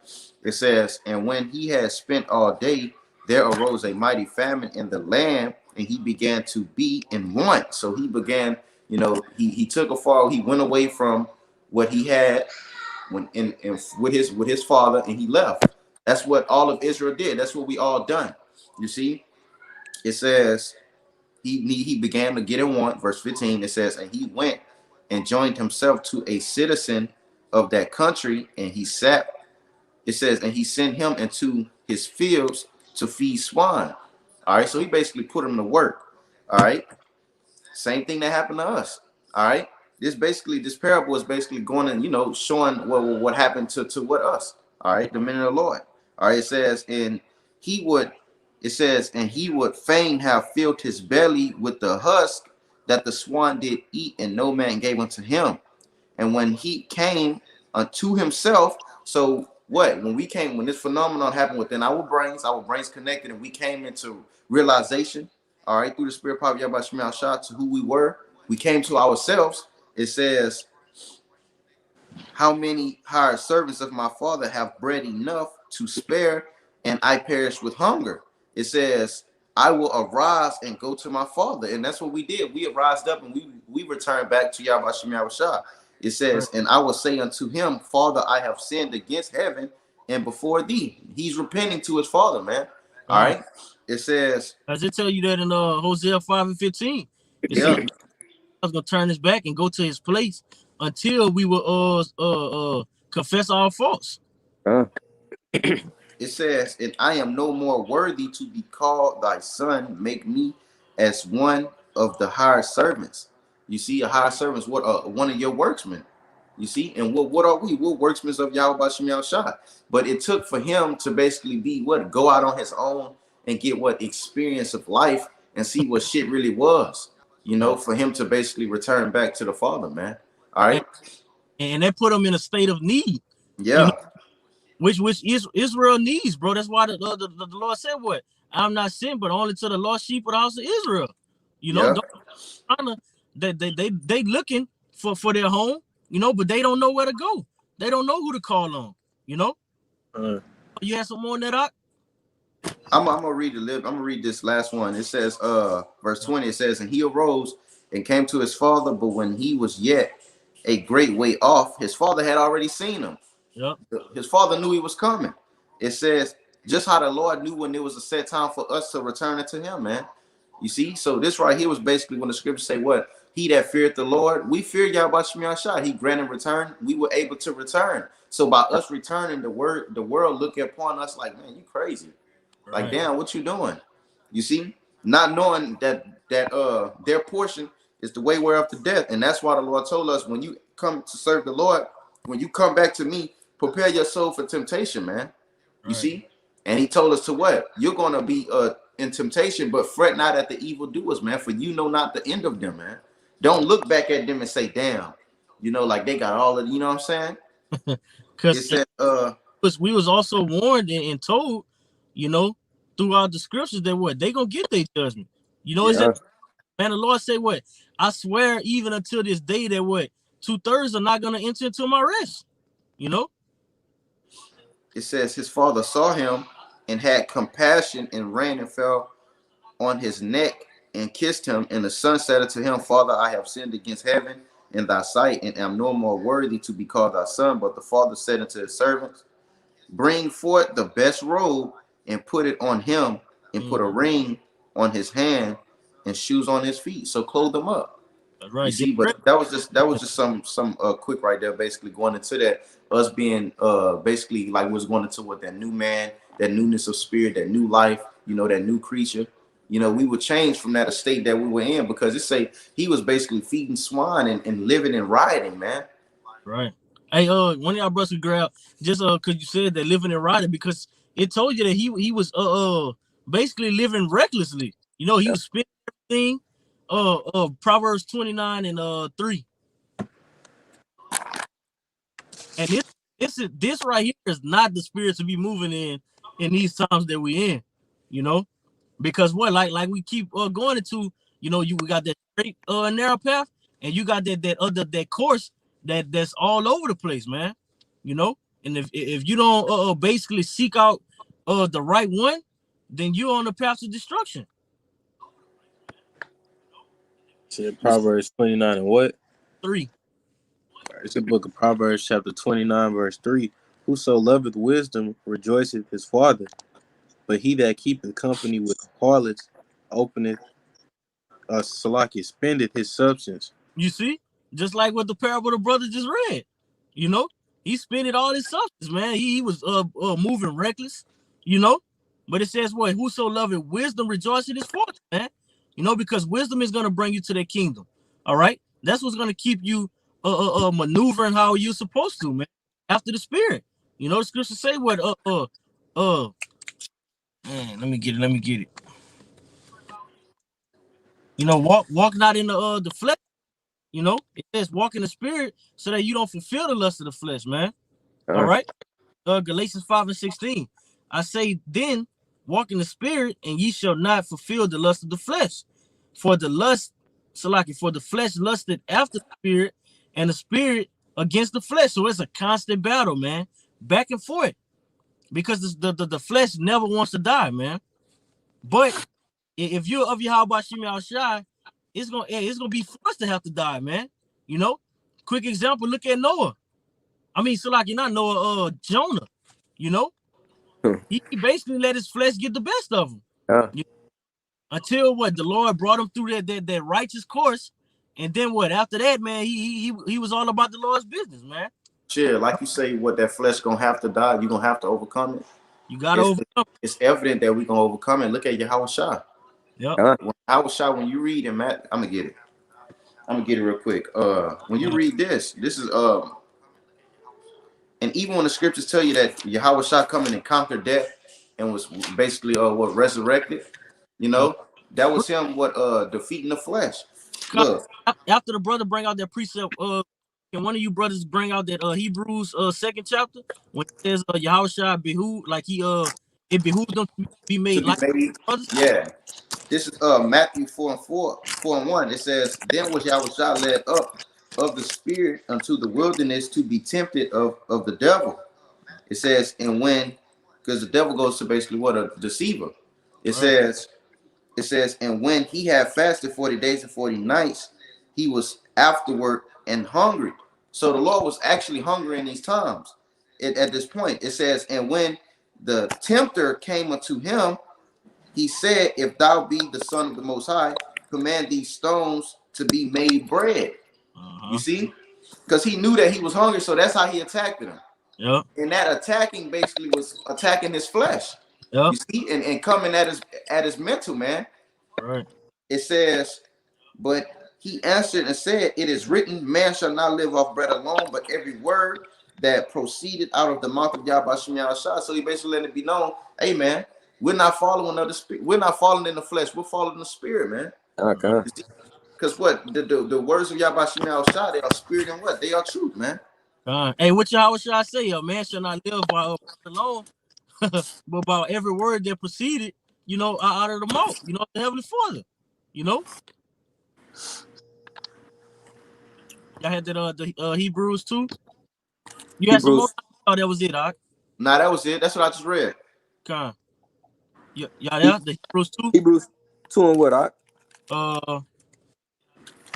It says, and when he had spent all day, there arose a mighty famine in the land, and he began to be in want. So he began, you know, he took a fall. He went away from what he had with his father, and he left. That's what all of Israel did. That's what we all done. You see, it says he began to get in want. Verse 15, it says, and he went and joined himself to a citizen of that country, and he sat. It says, and he sent him into his fields to feed swine. All right, so he basically put him to work. All right, same thing that happened to us. All right, this parable is basically going and, you know, showing what happened to what us. All right, the men of the Lord. All right, it says, and he would fain have filled his belly with the husk that the swan did eat, and no man gave unto him. And when he came unto himself, so what? When this phenomenon happened within our brains connected, and we came into realization, all right, through the spirit power of Yahweh Shemel Shah, to who we were, we came to ourselves. It says, how many hired servants of my father have bread enough to spare, and I perish with hunger? It says, I will arise and go to my father. And that's what we did. We arised up and we returned back to Yahweh Shemel Shah. It says, and I will say unto him, Father, I have sinned against heaven and before thee. He's repenting to his father, man. All right. It says, does it tell you that in Hosea 5 and 15? It says, I was gonna turn his back and go to his place until we will confess our faults. It says, and I am no more worthy to be called thy son. Make me as one of the hired servants. You see, a hired servant is one of your workmen. You see, and what are we? We're workmen of Yahweh Shemel Shah. But it took for him to basically be go out on his own and get experience of life and see what shit really was. You know, for him to basically return back to the Father, man. All right. And that put him in a state of need. Yeah. You know, which Israel needs, bro. That's why the Lord said, what? I'm not sent, but only to the lost sheep of the house of Israel. You know, they looking for their home, you know, but they don't know where to go. They don't know who to call on, you know. You have some more on that, Doc? I'm gonna read I'm gonna read this last one. It says, verse 20, it says, and he arose and came to his father, but when he was yet a great way off, his father had already seen him. Yep. His father knew he was coming. It says, just how the Lord knew when there was a set time for us to return it to him, man. You see, so this right here was basically when the scriptures say what? He that feared the Lord, we fear Yahweh Shemel Shah. He granted return. We were able to return. So by us returning, the world look upon us like, man, you crazy. Right. Like, damn, what you doing? You see, not knowing that their portion is the way whereof to death. And that's why the Lord told us, when you come to serve the Lord, when you come back to me, prepare your soul for temptation, man. You see? And he told us to what? You're going to be in temptation, but fret not at the evildoers, man, for you know not the end of them, man. Don't look back at them and say, damn, you know, like they got all of, you know what I'm saying? Because we was also warned and told, you know, throughout the scriptures that what? They going to get their judgment. You know, Man, the Lord say what? I swear even until this day that what? 2/3 are not going to enter into my rest. You know? It says his father saw him and had compassion and ran and fell on his neck and kissed him. And the son said unto him, Father, I have sinned against heaven in thy sight, and am no more worthy to be called thy son. But the father said unto his servants, bring forth the best robe and put it on him, and put a ring on his hand and shoes on his feet. So clothe them up. Right. You see, but that was just some quick right there, basically going into that, us being basically like was going into what that new man, that newness of spirit, that new life, you know, that new creature. You know, we would change from that estate that we were in, because it say he was basically feeding swine and living and rioting, man. Right. Hey, one of y'all brothers grab just because you said that living and rioting, because it told you that he was basically living recklessly. You know, he was spending everything. Proverbs 29 and 3. And this right here is not the spirit to be moving in these times that we in. You know, because what like we keep going into, you know, we got that straight narrow path, and you got that course that's all over the place, man. You know, and if you don't basically seek out the right one, then you're on the path to destruction. Said Proverbs 29 and what? 3. It's the book of Proverbs chapter 29 verse 3. Whoso loveth wisdom rejoiceth his father, but he that keepeth company with harlots openeth spendeth his substance. You see, just like what the parable the brother just read. You know, he spending all his substance, man. He was moving reckless, you know. But it says what? Whoso loveth wisdom rejoiceth his father, man. You know, because wisdom is gonna bring you to that kingdom. All right, that's what's gonna keep you maneuvering how you're supposed to, man. After the spirit, you know, the scriptures say what man, let me get it. You know, walk not in the flesh. You know, it says walk in the spirit so that you don't fulfill the lust of the flesh, man. All right. Galatians 5:16. I say then, walk in the spirit, and ye shall not fulfill the lust of the flesh. For the flesh lusted after the spirit, and the spirit against the flesh. So it's a constant battle, man, back and forth, because the flesh never wants to die, man. But if you're of Yahweh Shem Yahushua, it's gonna be forced to have to die, man. You know, quick example. Look at Noah. I mean, so like you're not Noah, Jonah. You know, he basically let his flesh get the best of him. You know, until what the Lord brought him through that righteous course, and then what after that, man, he was all about the Lord's business, man. Sure, like you say, what that flesh gonna have to die, you're gonna have to overcome it. You gotta overcome. It's evident that we're gonna overcome it. Look at Yahweh Shah. Yeah. Yahweh Shah, when you read in Matt, I'm gonna get it real quick. When you read this is and even when the scriptures tell you that Yahweh Shah coming and conquered death and was basically what resurrected, you know, that was him defeating the flesh. Look, after the brother bring out that precept, can one of you brothers bring out that Hebrews 2nd chapter when it says Yahweh Shah behooved, like it behooved them to be made like brothers? Yeah. This is Matthew 4:1. It says, then was Yahweh Shah led up of the spirit unto the wilderness to be tempted of the devil. It says, and when, because the devil goes to basically what, a deceiver. It says, and when he had fasted 40 days and 40 nights, he was afterward and hungry. So the Lord was actually hungry in these times. At this point, it says, and when the tempter came unto him, he said, if thou be the Son of the Most High, command these stones to be made bread. You see? Because he knew that he was hungry, so that's how he attacked him. Yeah. And that attacking basically was attacking his flesh. Yeah. You see, and coming at his mental, man. Right. It says, but he answered and said, it is written, man shall not live off bread alone, but every word that proceeded out of the mouth of Yahweh Shem Yahushua. So he basically let it be known, hey man, we're not following the spirit. We're not following in the flesh. We're following the spirit, man. Okay. Because what the words of Yahweh Shem Yahushua, they are spirit and what? They are truth, man. Hey, what Yahweh Shah say? A man shall not live by bread alone, but by every word that proceeded, you know, out of the mouth, you know, the Heavenly Father, you know. Y'all had that the Hebrews 2. You had some more? Oh, that was it, Doc. Nah, that was it. That's what I just read. Come. Yeah, yeah, the Hebrews 2. Hebrews 2 and what, Doc? Let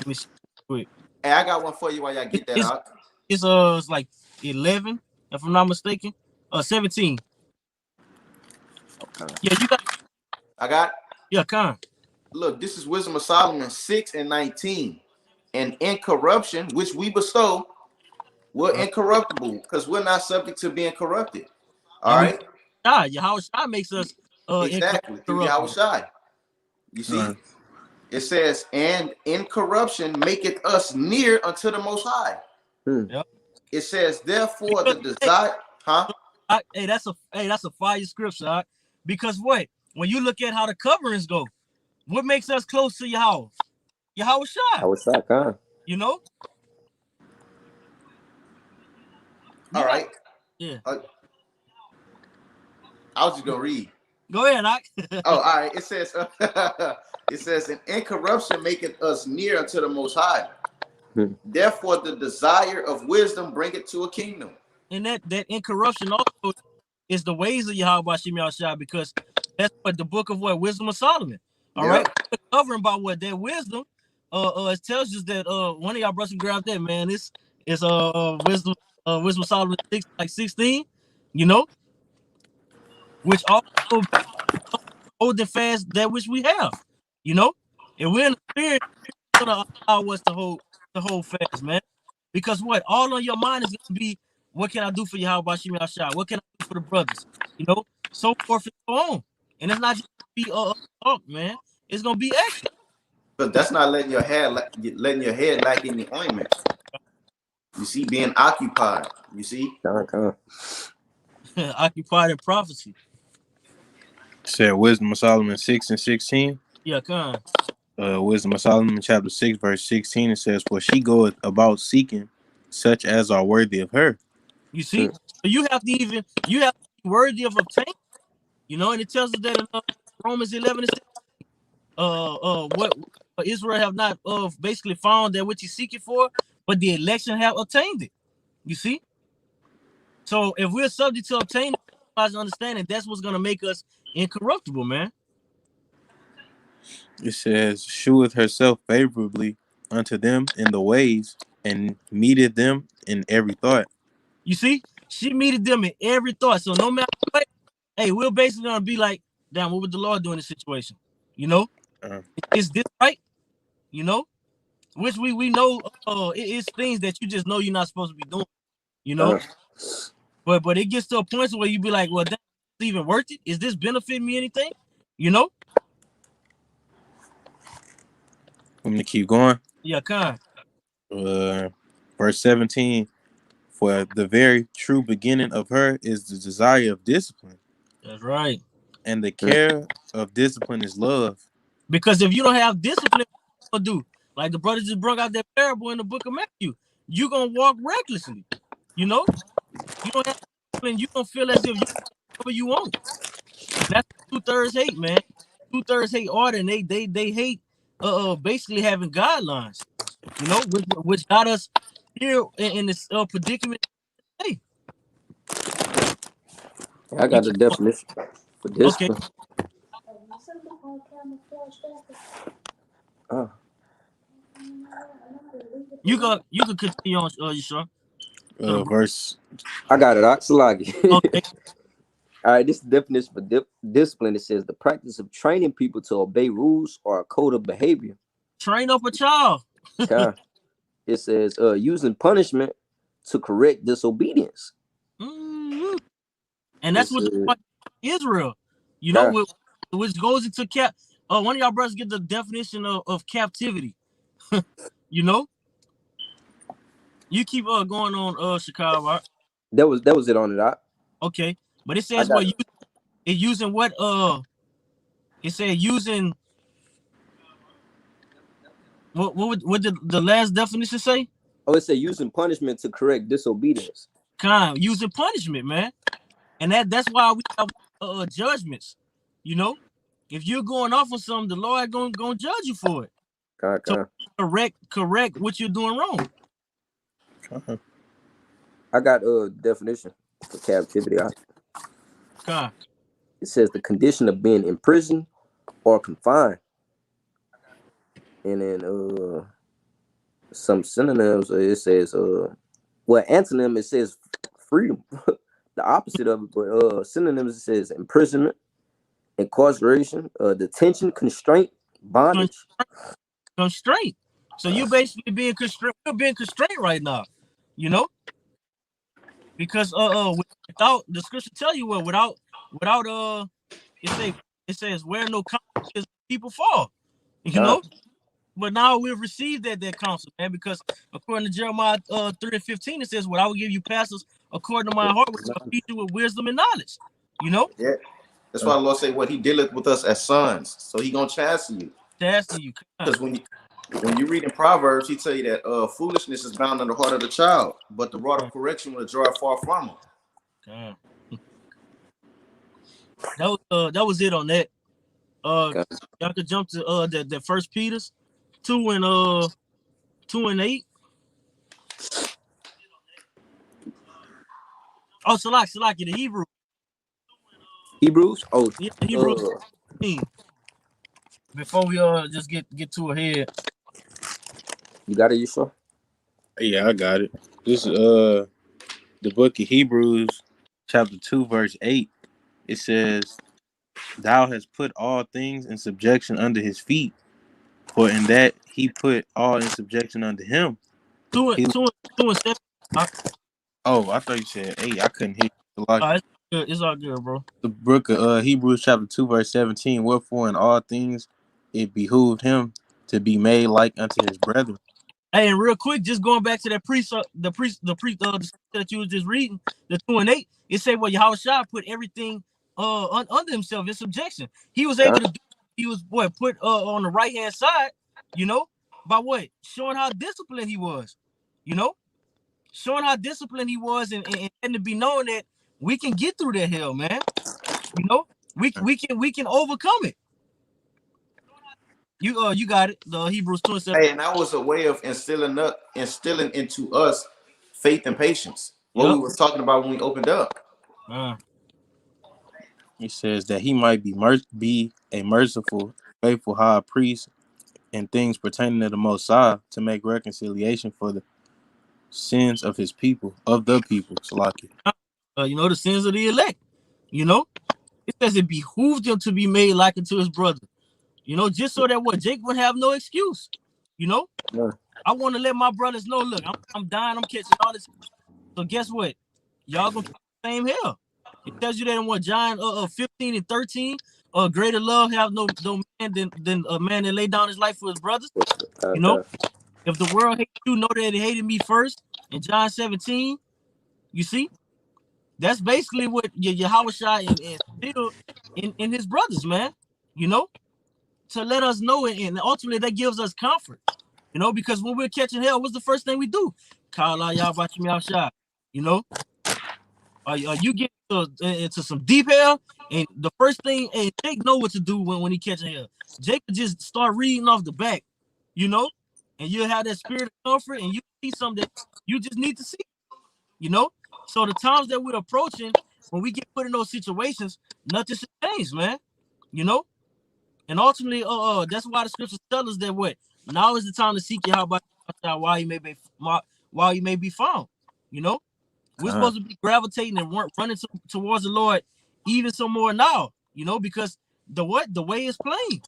me see quick. Hey, I got one for you while y'all get that out. It's like 11, if I'm not mistaken. 17. Okay. Yeah, you got. I got. Yeah, come. Look, this is Wisdom of Solomon 6 and 19. And incorruption, which we bestow, we're incorruptible because we're not subject to being corrupted. All right. Yahweh Shai makes us exactly through Yahweh Shai. You see, it says, and incorruption maketh us near unto the Most High. Yep. It says, therefore, the desire, Hey, that's a fire scripture, right? Because what? When you look at how the coverings go, what makes us close to Yahweh? Yahweh Shai. Yahweh Shai, huh? You know? All right. Yeah. I was just gonna read. Go ahead, Doc. Oh, all right. It says, and incorruption maketh us near unto the Most High. Therefore, the desire of wisdom bringeth to a kingdom. And that incorruption also is the ways of Yahweh Bashim Yahushua, because that's what the book of Wisdom of Solomon. All right, covering about what that wisdom. It tells us that one of y'all brothers grab that, man. It's wisdom of Solomon 16. You know, which also holding fast that which we have. You know, and we're in the spirit gonna allow us to hold fast, man. Because what all on your mind is gonna be, what can I do for Yahweh Bashim Yahushua? What can I do for the brothers? You know, so forth and so on. And it's not just be talk, man. It's gonna be action. But that's not letting your head lack in the ointment. You see, being occupied. You see, occupied in prophecy. Said Wisdom of Solomon 6 and 16. Yeah, come on. Wisdom of Solomon chapter 6 verse 16. It says, "For she goeth about seeking such as are worthy of her." You see, so you have to be worthy of obtaining. You know, and it tells us that in Romans 11 and 6. What Israel have not basically found that which he's seeking for, but the election have obtained it. You see, so if we're subject to obtaining understanding, that's what's gonna make us incorruptible, man. It says, "Sheweth herself favorably unto them in the ways, and meeteth them in every thought." You see, she meted them in every thought. So no matter what, hey, we're basically gonna be like, damn, what would the Lord do in this situation? You know, is this right? You know, which we know it is things that you just know you're not supposed to be doing. You know, but it gets to a point where you be like, well, that's even worth it? Is this benefiting me anything? You know? I'm gonna keep going. Yeah, kind. Verse 17. For the very true beginning of her is the desire of discipline. That's right. And the care of discipline is love. Because if you don't have discipline, what you do? Like the brothers just brought out that parable in the book of Matthew. You're gonna walk recklessly. You know? You don't have discipline, you don't feel as if you do whatever you want. That's what 2/3 hate, man. 2/3 hate order, and they hate basically having guidelines. You know, which got us here in this predicament. Hey, I got the definition for this. Okay. You could continue on, you sure? Verse. I got it, Oxalagi. Okay. All right, this definition for discipline. It says the practice of training people to obey rules or a code of behavior. Train up a child. It says using punishment to correct disobedience. Mm-hmm. And that's what Israel, you know, which goes into one of y'all brothers get the definition of captivity. You know, you keep going on Chicago. Right? That was it on it. Okay, but it says using what it said using what did the last definition say? Oh, it said using punishment to correct disobedience. Using punishment, man, and that's why we have judgments. You know, if you're going off on something, the Lord gonna judge you for it. So correct what you're doing wrong. I got a definition for captivity. It says the condition of being imprisoned or confined. And then some synonyms, it says antonym, it says freedom. The opposite of it, but synonyms, it says imprisonment, incarceration, detention, constraint, bondage. Constraint. So you're basically being constrained. You're being constrained right now, you know, because without the scripture tell you without it says where no counsel people fall, you know. But now we've received that counsel, man, because according to Jeremiah 3:15, it says, "What I will give you pastors according to my heart, which will feed you with wisdom and knowledge." You know. Yeah. That's why the Lord say, "What He dealeth with us as sons," so He gonna chasten you. Because when you read in Proverbs, He tell you that foolishness is bound in the heart of the child, but the rod of correction will draw it far from him. That was it on that. Y'all could jump to that First Peter's 2 and 8. Oh, Salaki, the Hebrews. Oh, yeah, Hebrews 15. Before we just get too ahead. You got it, you sure? Yeah, I got it. This is the book of Hebrews, chapter 2, verse 8. It says, "Thou hast put all things in subjection under his feet, for in that he put all in subjection under him." 2 and 7. Oh, I thought you said 8. I couldn't hear you. It's all good, bro. The book of Hebrews chapter 2, verse 17. "Wherefore in all things it behooved him to be made like unto his brethren." Hey, and real quick, just going back to that the that you was just reading, the 2 and 8, it said, "Well, Yahushua put everything under himself in subjection." He was able to do. He was put on the right hand side, you know, by showing how disciplined he was, you know, showing how disciplined he was, and to be knowing that we can get through that hell, man. You know, we can overcome it. You got it. The Hebrews 2:7. Hey, and that was a way of instilling into us faith and patience. What we was talking about when we opened up. He says that he might be a merciful, faithful high priest in things pertaining to the Most High, to make reconciliation for the sins of the people, Salaki. The sins of the elect. You know, it says it behooved him to be made like unto his brother. You know, just so that Jake would have no excuse. You know, I want to let my brothers know. Look, I'm dying. I'm catching all this. So guess what? Y'all gonna the same hell. It tells you that in John 15 and 13. Greater love have no man than a man that laid down his life for his brothers. You know, if the world hates you, know that it hated me first. In John 17, you see, that's basically what Yahushua instilled in his brothers, man. You know, to let us know, and ultimately that gives us comfort. You know, because when we're catching hell, what's the first thing we do? Call out Yahweh. You know, you get into some deep hell, and the first thing, and Jake know what to do when he catching hell. Jake could just start reading off the back, you know, and you'll have that spirit of comfort, and you see something that you just need to see, you know. So the times that we're approaching, when we get put in those situations, nothing should change, man. You know, and ultimately, that's why the scriptures tell us that now is the time to seek Yahweh while you may be found. You know, we're supposed to be gravitating and running towards the Lord even some more now. You know, because the way is plain.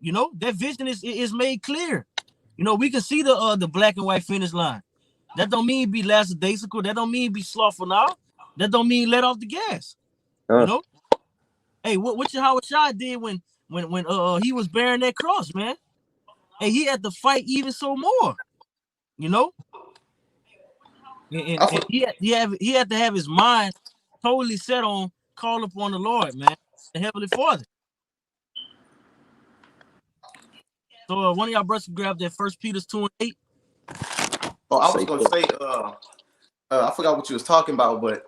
You know, that vision is made clear. You know, we can see the black and white finish line. That don't mean be lackadaisical. That don't mean be slothful now. That don't mean let off the gas. You know, hey, what Yahushua did when he was bearing that cross, man. And he had to fight even so more, you know. And he had to have his mind totally set on call upon the Lord, man, the Heavenly Father. So one of y'all brothers grab that First Peter 2 and 8. Oh, I was gonna say, I forgot what you was talking about, but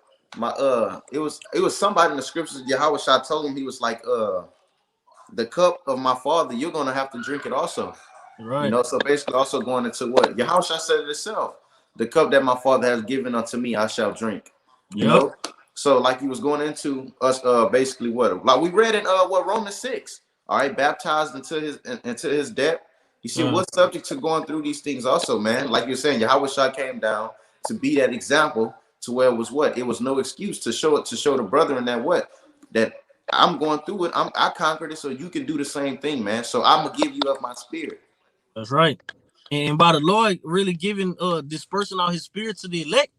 it was somebody in the scriptures. Yahushua told him, he was like, the cup of my father, you're gonna have to drink it also. Right. You know, so basically also going into what Yahushua said it itself. The cup that my father has given unto me, I shall drink. You know, so like he was going into us, basically what like we read in what Romans 6. All right, baptized into his death. You see, what's subject to going through these things also, man. Like you're saying, Yahushua came down to be that example to where it was what? It was no excuse to show the brethren that what? That I'm going through it. I conquered it, so you can do the same thing, man. So I'm gonna give you of my spirit. That's right. And by the Lord really giving dispersing out his spirit to the elect,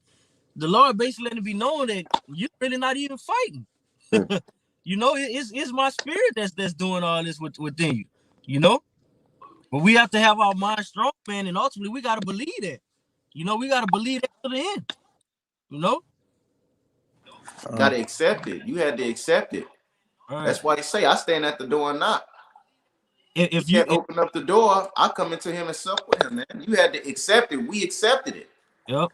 the Lord basically letting it be known that you're really not even fighting. You know, it's my spirit that's doing all this within you. You know, but we have to have our mind strong, man, and ultimately we gotta believe that. You know, we gotta believe that to the end. You know, gotta accept it. You had to accept it. That's why they say I stand at the door and knock. If you open up the door, I come into him and sup with him, man. You had to accept it. We accepted it. Yep.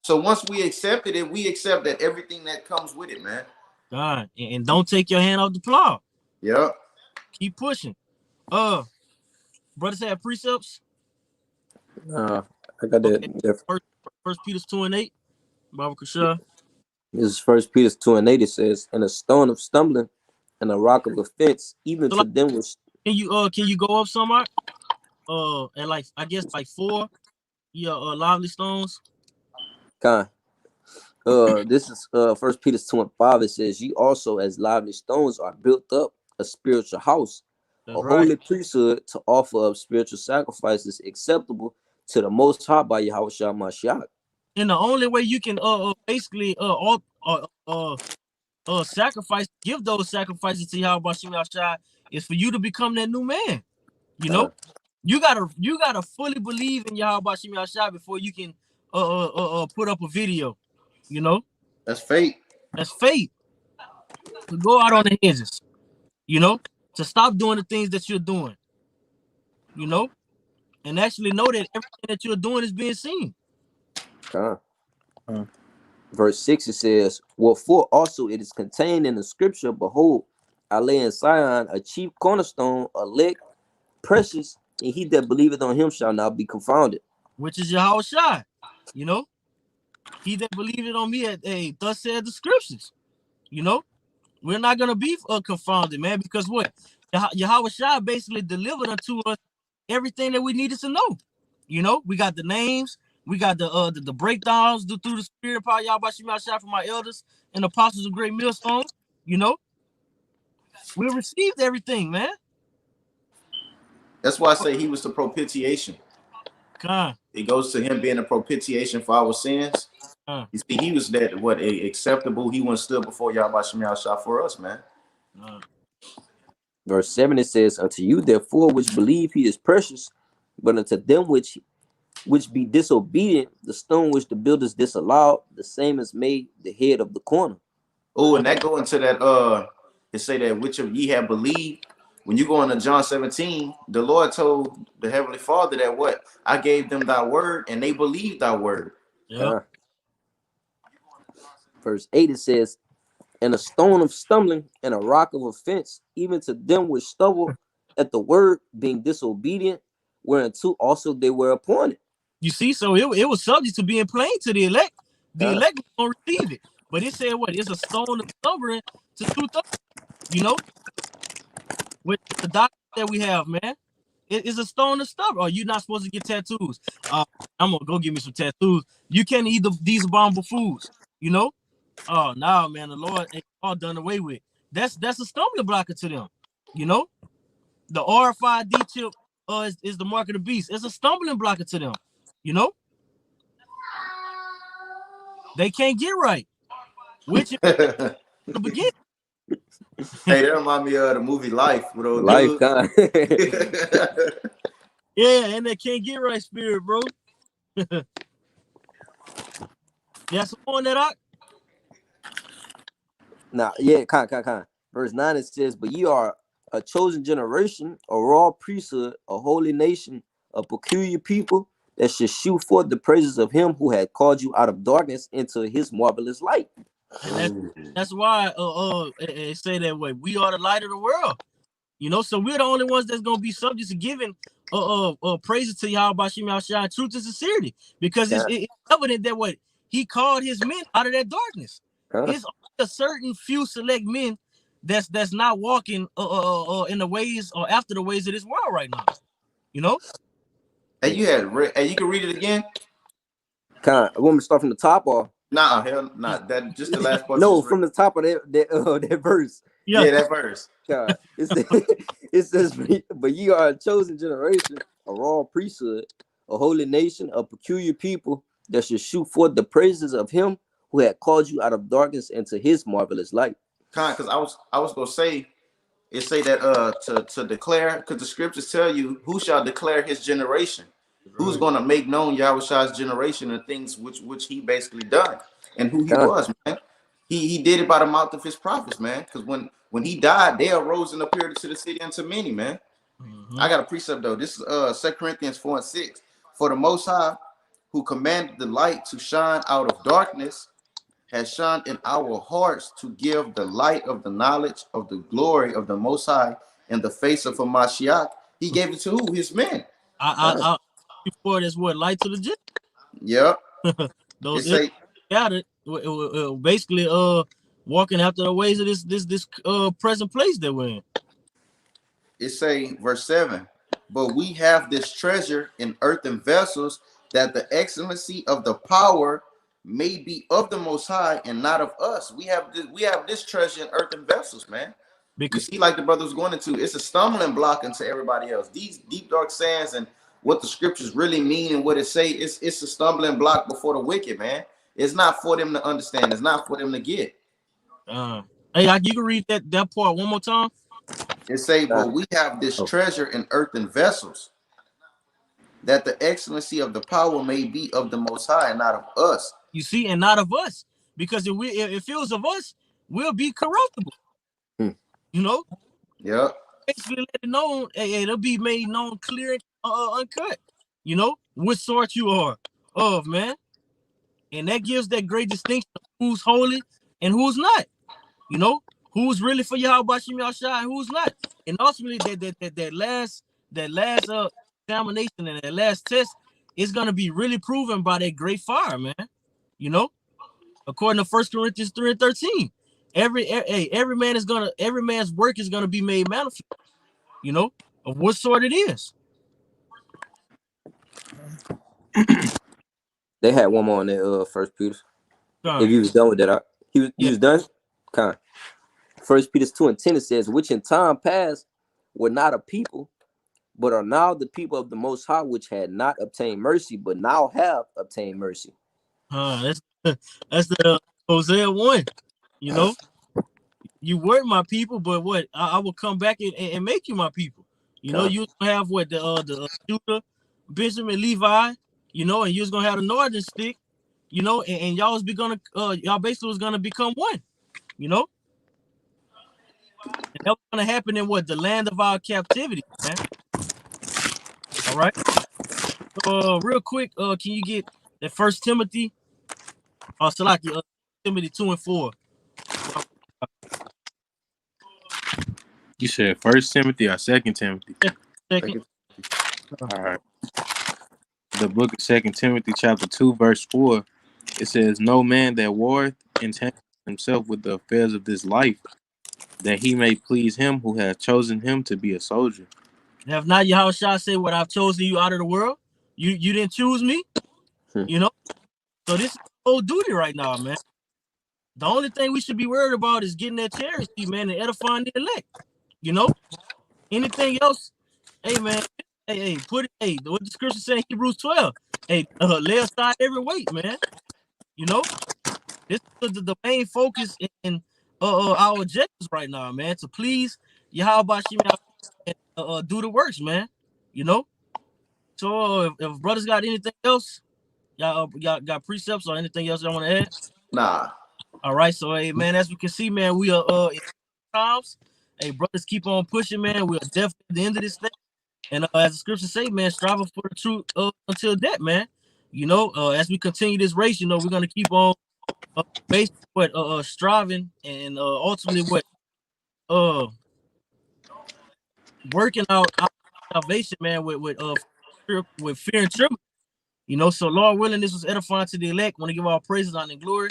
So once we accepted it, we accept that everything that comes with it, man. God, and don't take your hand off the plow. Yep. Keep pushing. Brothers have precepts. I got that. First Peter 2:8. Baba Kushah. This is 1 Peter 2:8. It says, "And a stone of stumbling, and a rock of offense, even so to them which." Can you go up some? And like I guess like 4, lively stones. This is 1 Peter 2:5. It says, "You also, as lively stones, are built up a spiritual house, That's a holy priesthood, to offer up spiritual sacrifices acceptable to the Most High by Yahushua Mashiach." And the only way you can basically sacrifice, give those sacrifices to Yahushua is for you to become that new man. You know, you gotta fully believe in Yahushua before you can put up a video. You know, that's faith. That's faith. To go out on the hedges. You know, to stop doing the things that you're doing. You know, and actually know that everything that you're doing is being seen. Verse 6, it says, "Wherefore also it is contained in the scripture, behold, I lay in Zion a chief cornerstone, elect, precious, and he that believeth on him shall not be confounded." Which is Yahushua. You know, he that believeth on me, thus said the scriptures. You know, we're not gonna be confounded, man, because what? Yahushua basically delivered unto us everything that we needed to know. You know, we got the names, we got the breakdowns through the spirit power Yahushua from my elders and apostles of great millstone. You know, we received everything, man. That's why I say he was the propitiation. It goes to him being a propitiation for our sins. You see, he was that acceptable. He went stood before Yahushua for us, man. Verse 7, it says, "Unto you therefore which believe he is precious, but unto them which be disobedient, the stone which the builders disallowed, the same is made the head of the corner." Oh, and that go into that it say that which of ye have believed. When you go into John 17, the Lord told the Heavenly Father that what? I gave them thy word, and they believed thy word. Verse 8, it says, "And a stone of stumbling and a rock of offense, even to them which stumble at the word, being disobedient, whereunto also they were appointed." You see, so it was subject to being plain to the elect. The elect won't receive it. But it said what? It's a stone of stumbling to 2,000. You know? With the doctrine that we have, man. It is a stone of stubborn. Oh, you're not supposed to get tattoos. I'm gonna go get me some tattoos. You can't eat these abominable foods, you know? Oh, nah, man, the Lord ain't all done away with. That's a stumbling blocker to them, you know? The RFID chip is the mark of the beast. It's a stumbling blocker to them, you know? They can't get right. Which is the beginning. Hey, that remind me of the movie Life with old Life, dude. Yeah, and they can't get right spirit, bro. Yeah, so on that out. Now, yeah, Verse 9, it says, "But ye are a chosen generation, a royal priesthood, a holy nation, a peculiar people, that should shew forth the praises of him who had called you out of darkness into his marvelous light." And that's why it say that way. We are the light of the world. You know, so we're the only ones that's gonna be subject to giving praises to Yahweh Bashim Yahushua, truth and sincerity, because it's evident that what he called his men out of that darkness. It's a certain few select men that's not walking in the ways or after the ways of this world right now. You know. Hey, you can read it again. Want me to start from the top or? Nah, hell, nah. That just the last part. No, from the top of that verse. Yeah, that verse. God, it says, but ye are a chosen generation, a royal priesthood, a holy nation, a peculiar people that should shoot forth the praises of him who had called you out of darkness into his marvelous light. Because I was gonna say, it say that to declare, because the scriptures tell you who shall declare his generation, who's gonna make known Yahushua's generation and things which he basically done and who he was, man. He did it by the mouth of his prophets, man. Because when he died, they arose and appeared to the city and to many, man. I got a precept though. This is 2 Corinthians 4:6. For the Most High, who commanded the light to shine out of darkness, has shone in our hearts to give the light of the knowledge of the glory of the Most High in the face of a Mashiach. He gave it to who? His men. Before this, what, light to the jet? Yep. Those got it. Basically, walking after the ways of this present place that we're in. It say, verse 7. But we have this treasure in earthen vessels, that the excellency of the power may be of the Most High and not of us. We have this treasure in earthen vessels, man. Because you see, like the brother was going into, it's a stumbling block into everybody else. These deep dark sayings and what the scriptures really mean and what it say, it's a stumbling block before the wicked, man. It's not for them to understand. It's not for them to get. Hey, you can read that part one more time. It say, but we have this treasure in earthen vessels, that the excellency of the power may be of the Most High and not of us. You see, and not of us, because if it was of us, we'll be corruptible. You know. Yeah. Basically, let it known. It'll be made known, clear and uncut. You know which sort you are of, man, and that gives that great distinction of who's holy and who's not. You know who's really for Yahweh Bashim Yahushua and who's not. And ultimately, that last examination and that last test is gonna be really proven by that great fire, man. You know, according to 1 Corinthians 3:13, every man's work is gonna be made manifest. You know, of what sort it is. They had one more on that 1 Peter. If you was done with that, he was done. 1 Peter 2:10 it says, which in time past were not a people, but are now the people of the Most High, which had not obtained mercy, but now have obtained mercy. That's the Hosea 1. You know, you were my people, but what? I will come back and make you my people. You know, you have what the Judah, Benjamin, Levi. You know, and you was gonna have the northern stick. You know, and y'all y'all basically was gonna become one. You know, and that was gonna happen in what, the land of our captivity, man. All right. Real quick, can you get that 1 Timothy? Salaki, Timothy 2 and 4. You said 1 Timothy or 2 Timothy? Second. All right. The book of 2 Timothy, chapter 2, verse 4. It says, no man that warreth entangles himself with the affairs of this life, that he may please him who hath chosen him to be a soldier. Have not Yahushua said, what I've chosen you out of the world? You didn't choose me? You know? So this is whole duty right now, man. The only thing we should be worried about is getting that charity, man, and edifying the elect. You know? Anything else? Hey, man. Hey, put it. Hey, what the scripture say in Hebrews 12? Hey, lay aside every weight, man. You know? This is the main focus in our objectives right now, man. To please Yahweh Bashim and do the works, man. You know? So if brothers got anything else, y'all got precepts or anything else y'all want to add? Nah. All right, so hey, man, as we can see, man, we are in times. Hey, brothers, keep on pushing, man. We are definitely at the end of this thing. And as the scriptures say, man, striving for the truth until death, man. You know, as we continue this race, you know, we're gonna keep on basically striving and ultimately working out salvation, man, with fear and trembling. You know, so Lord willing, this was edifying to the elect. Want to give all praises, honor, and glory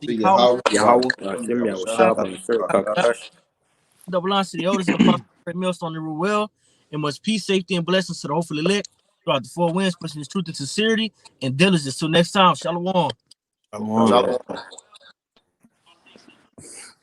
to Yahweh. Double honors to the elders and apostles, millstone and rule well, and much peace, safety, and blessings to the hopeful elect throughout the 4 winds, pushing his truth and sincerity and diligence. Till next time, shalom. Shalom.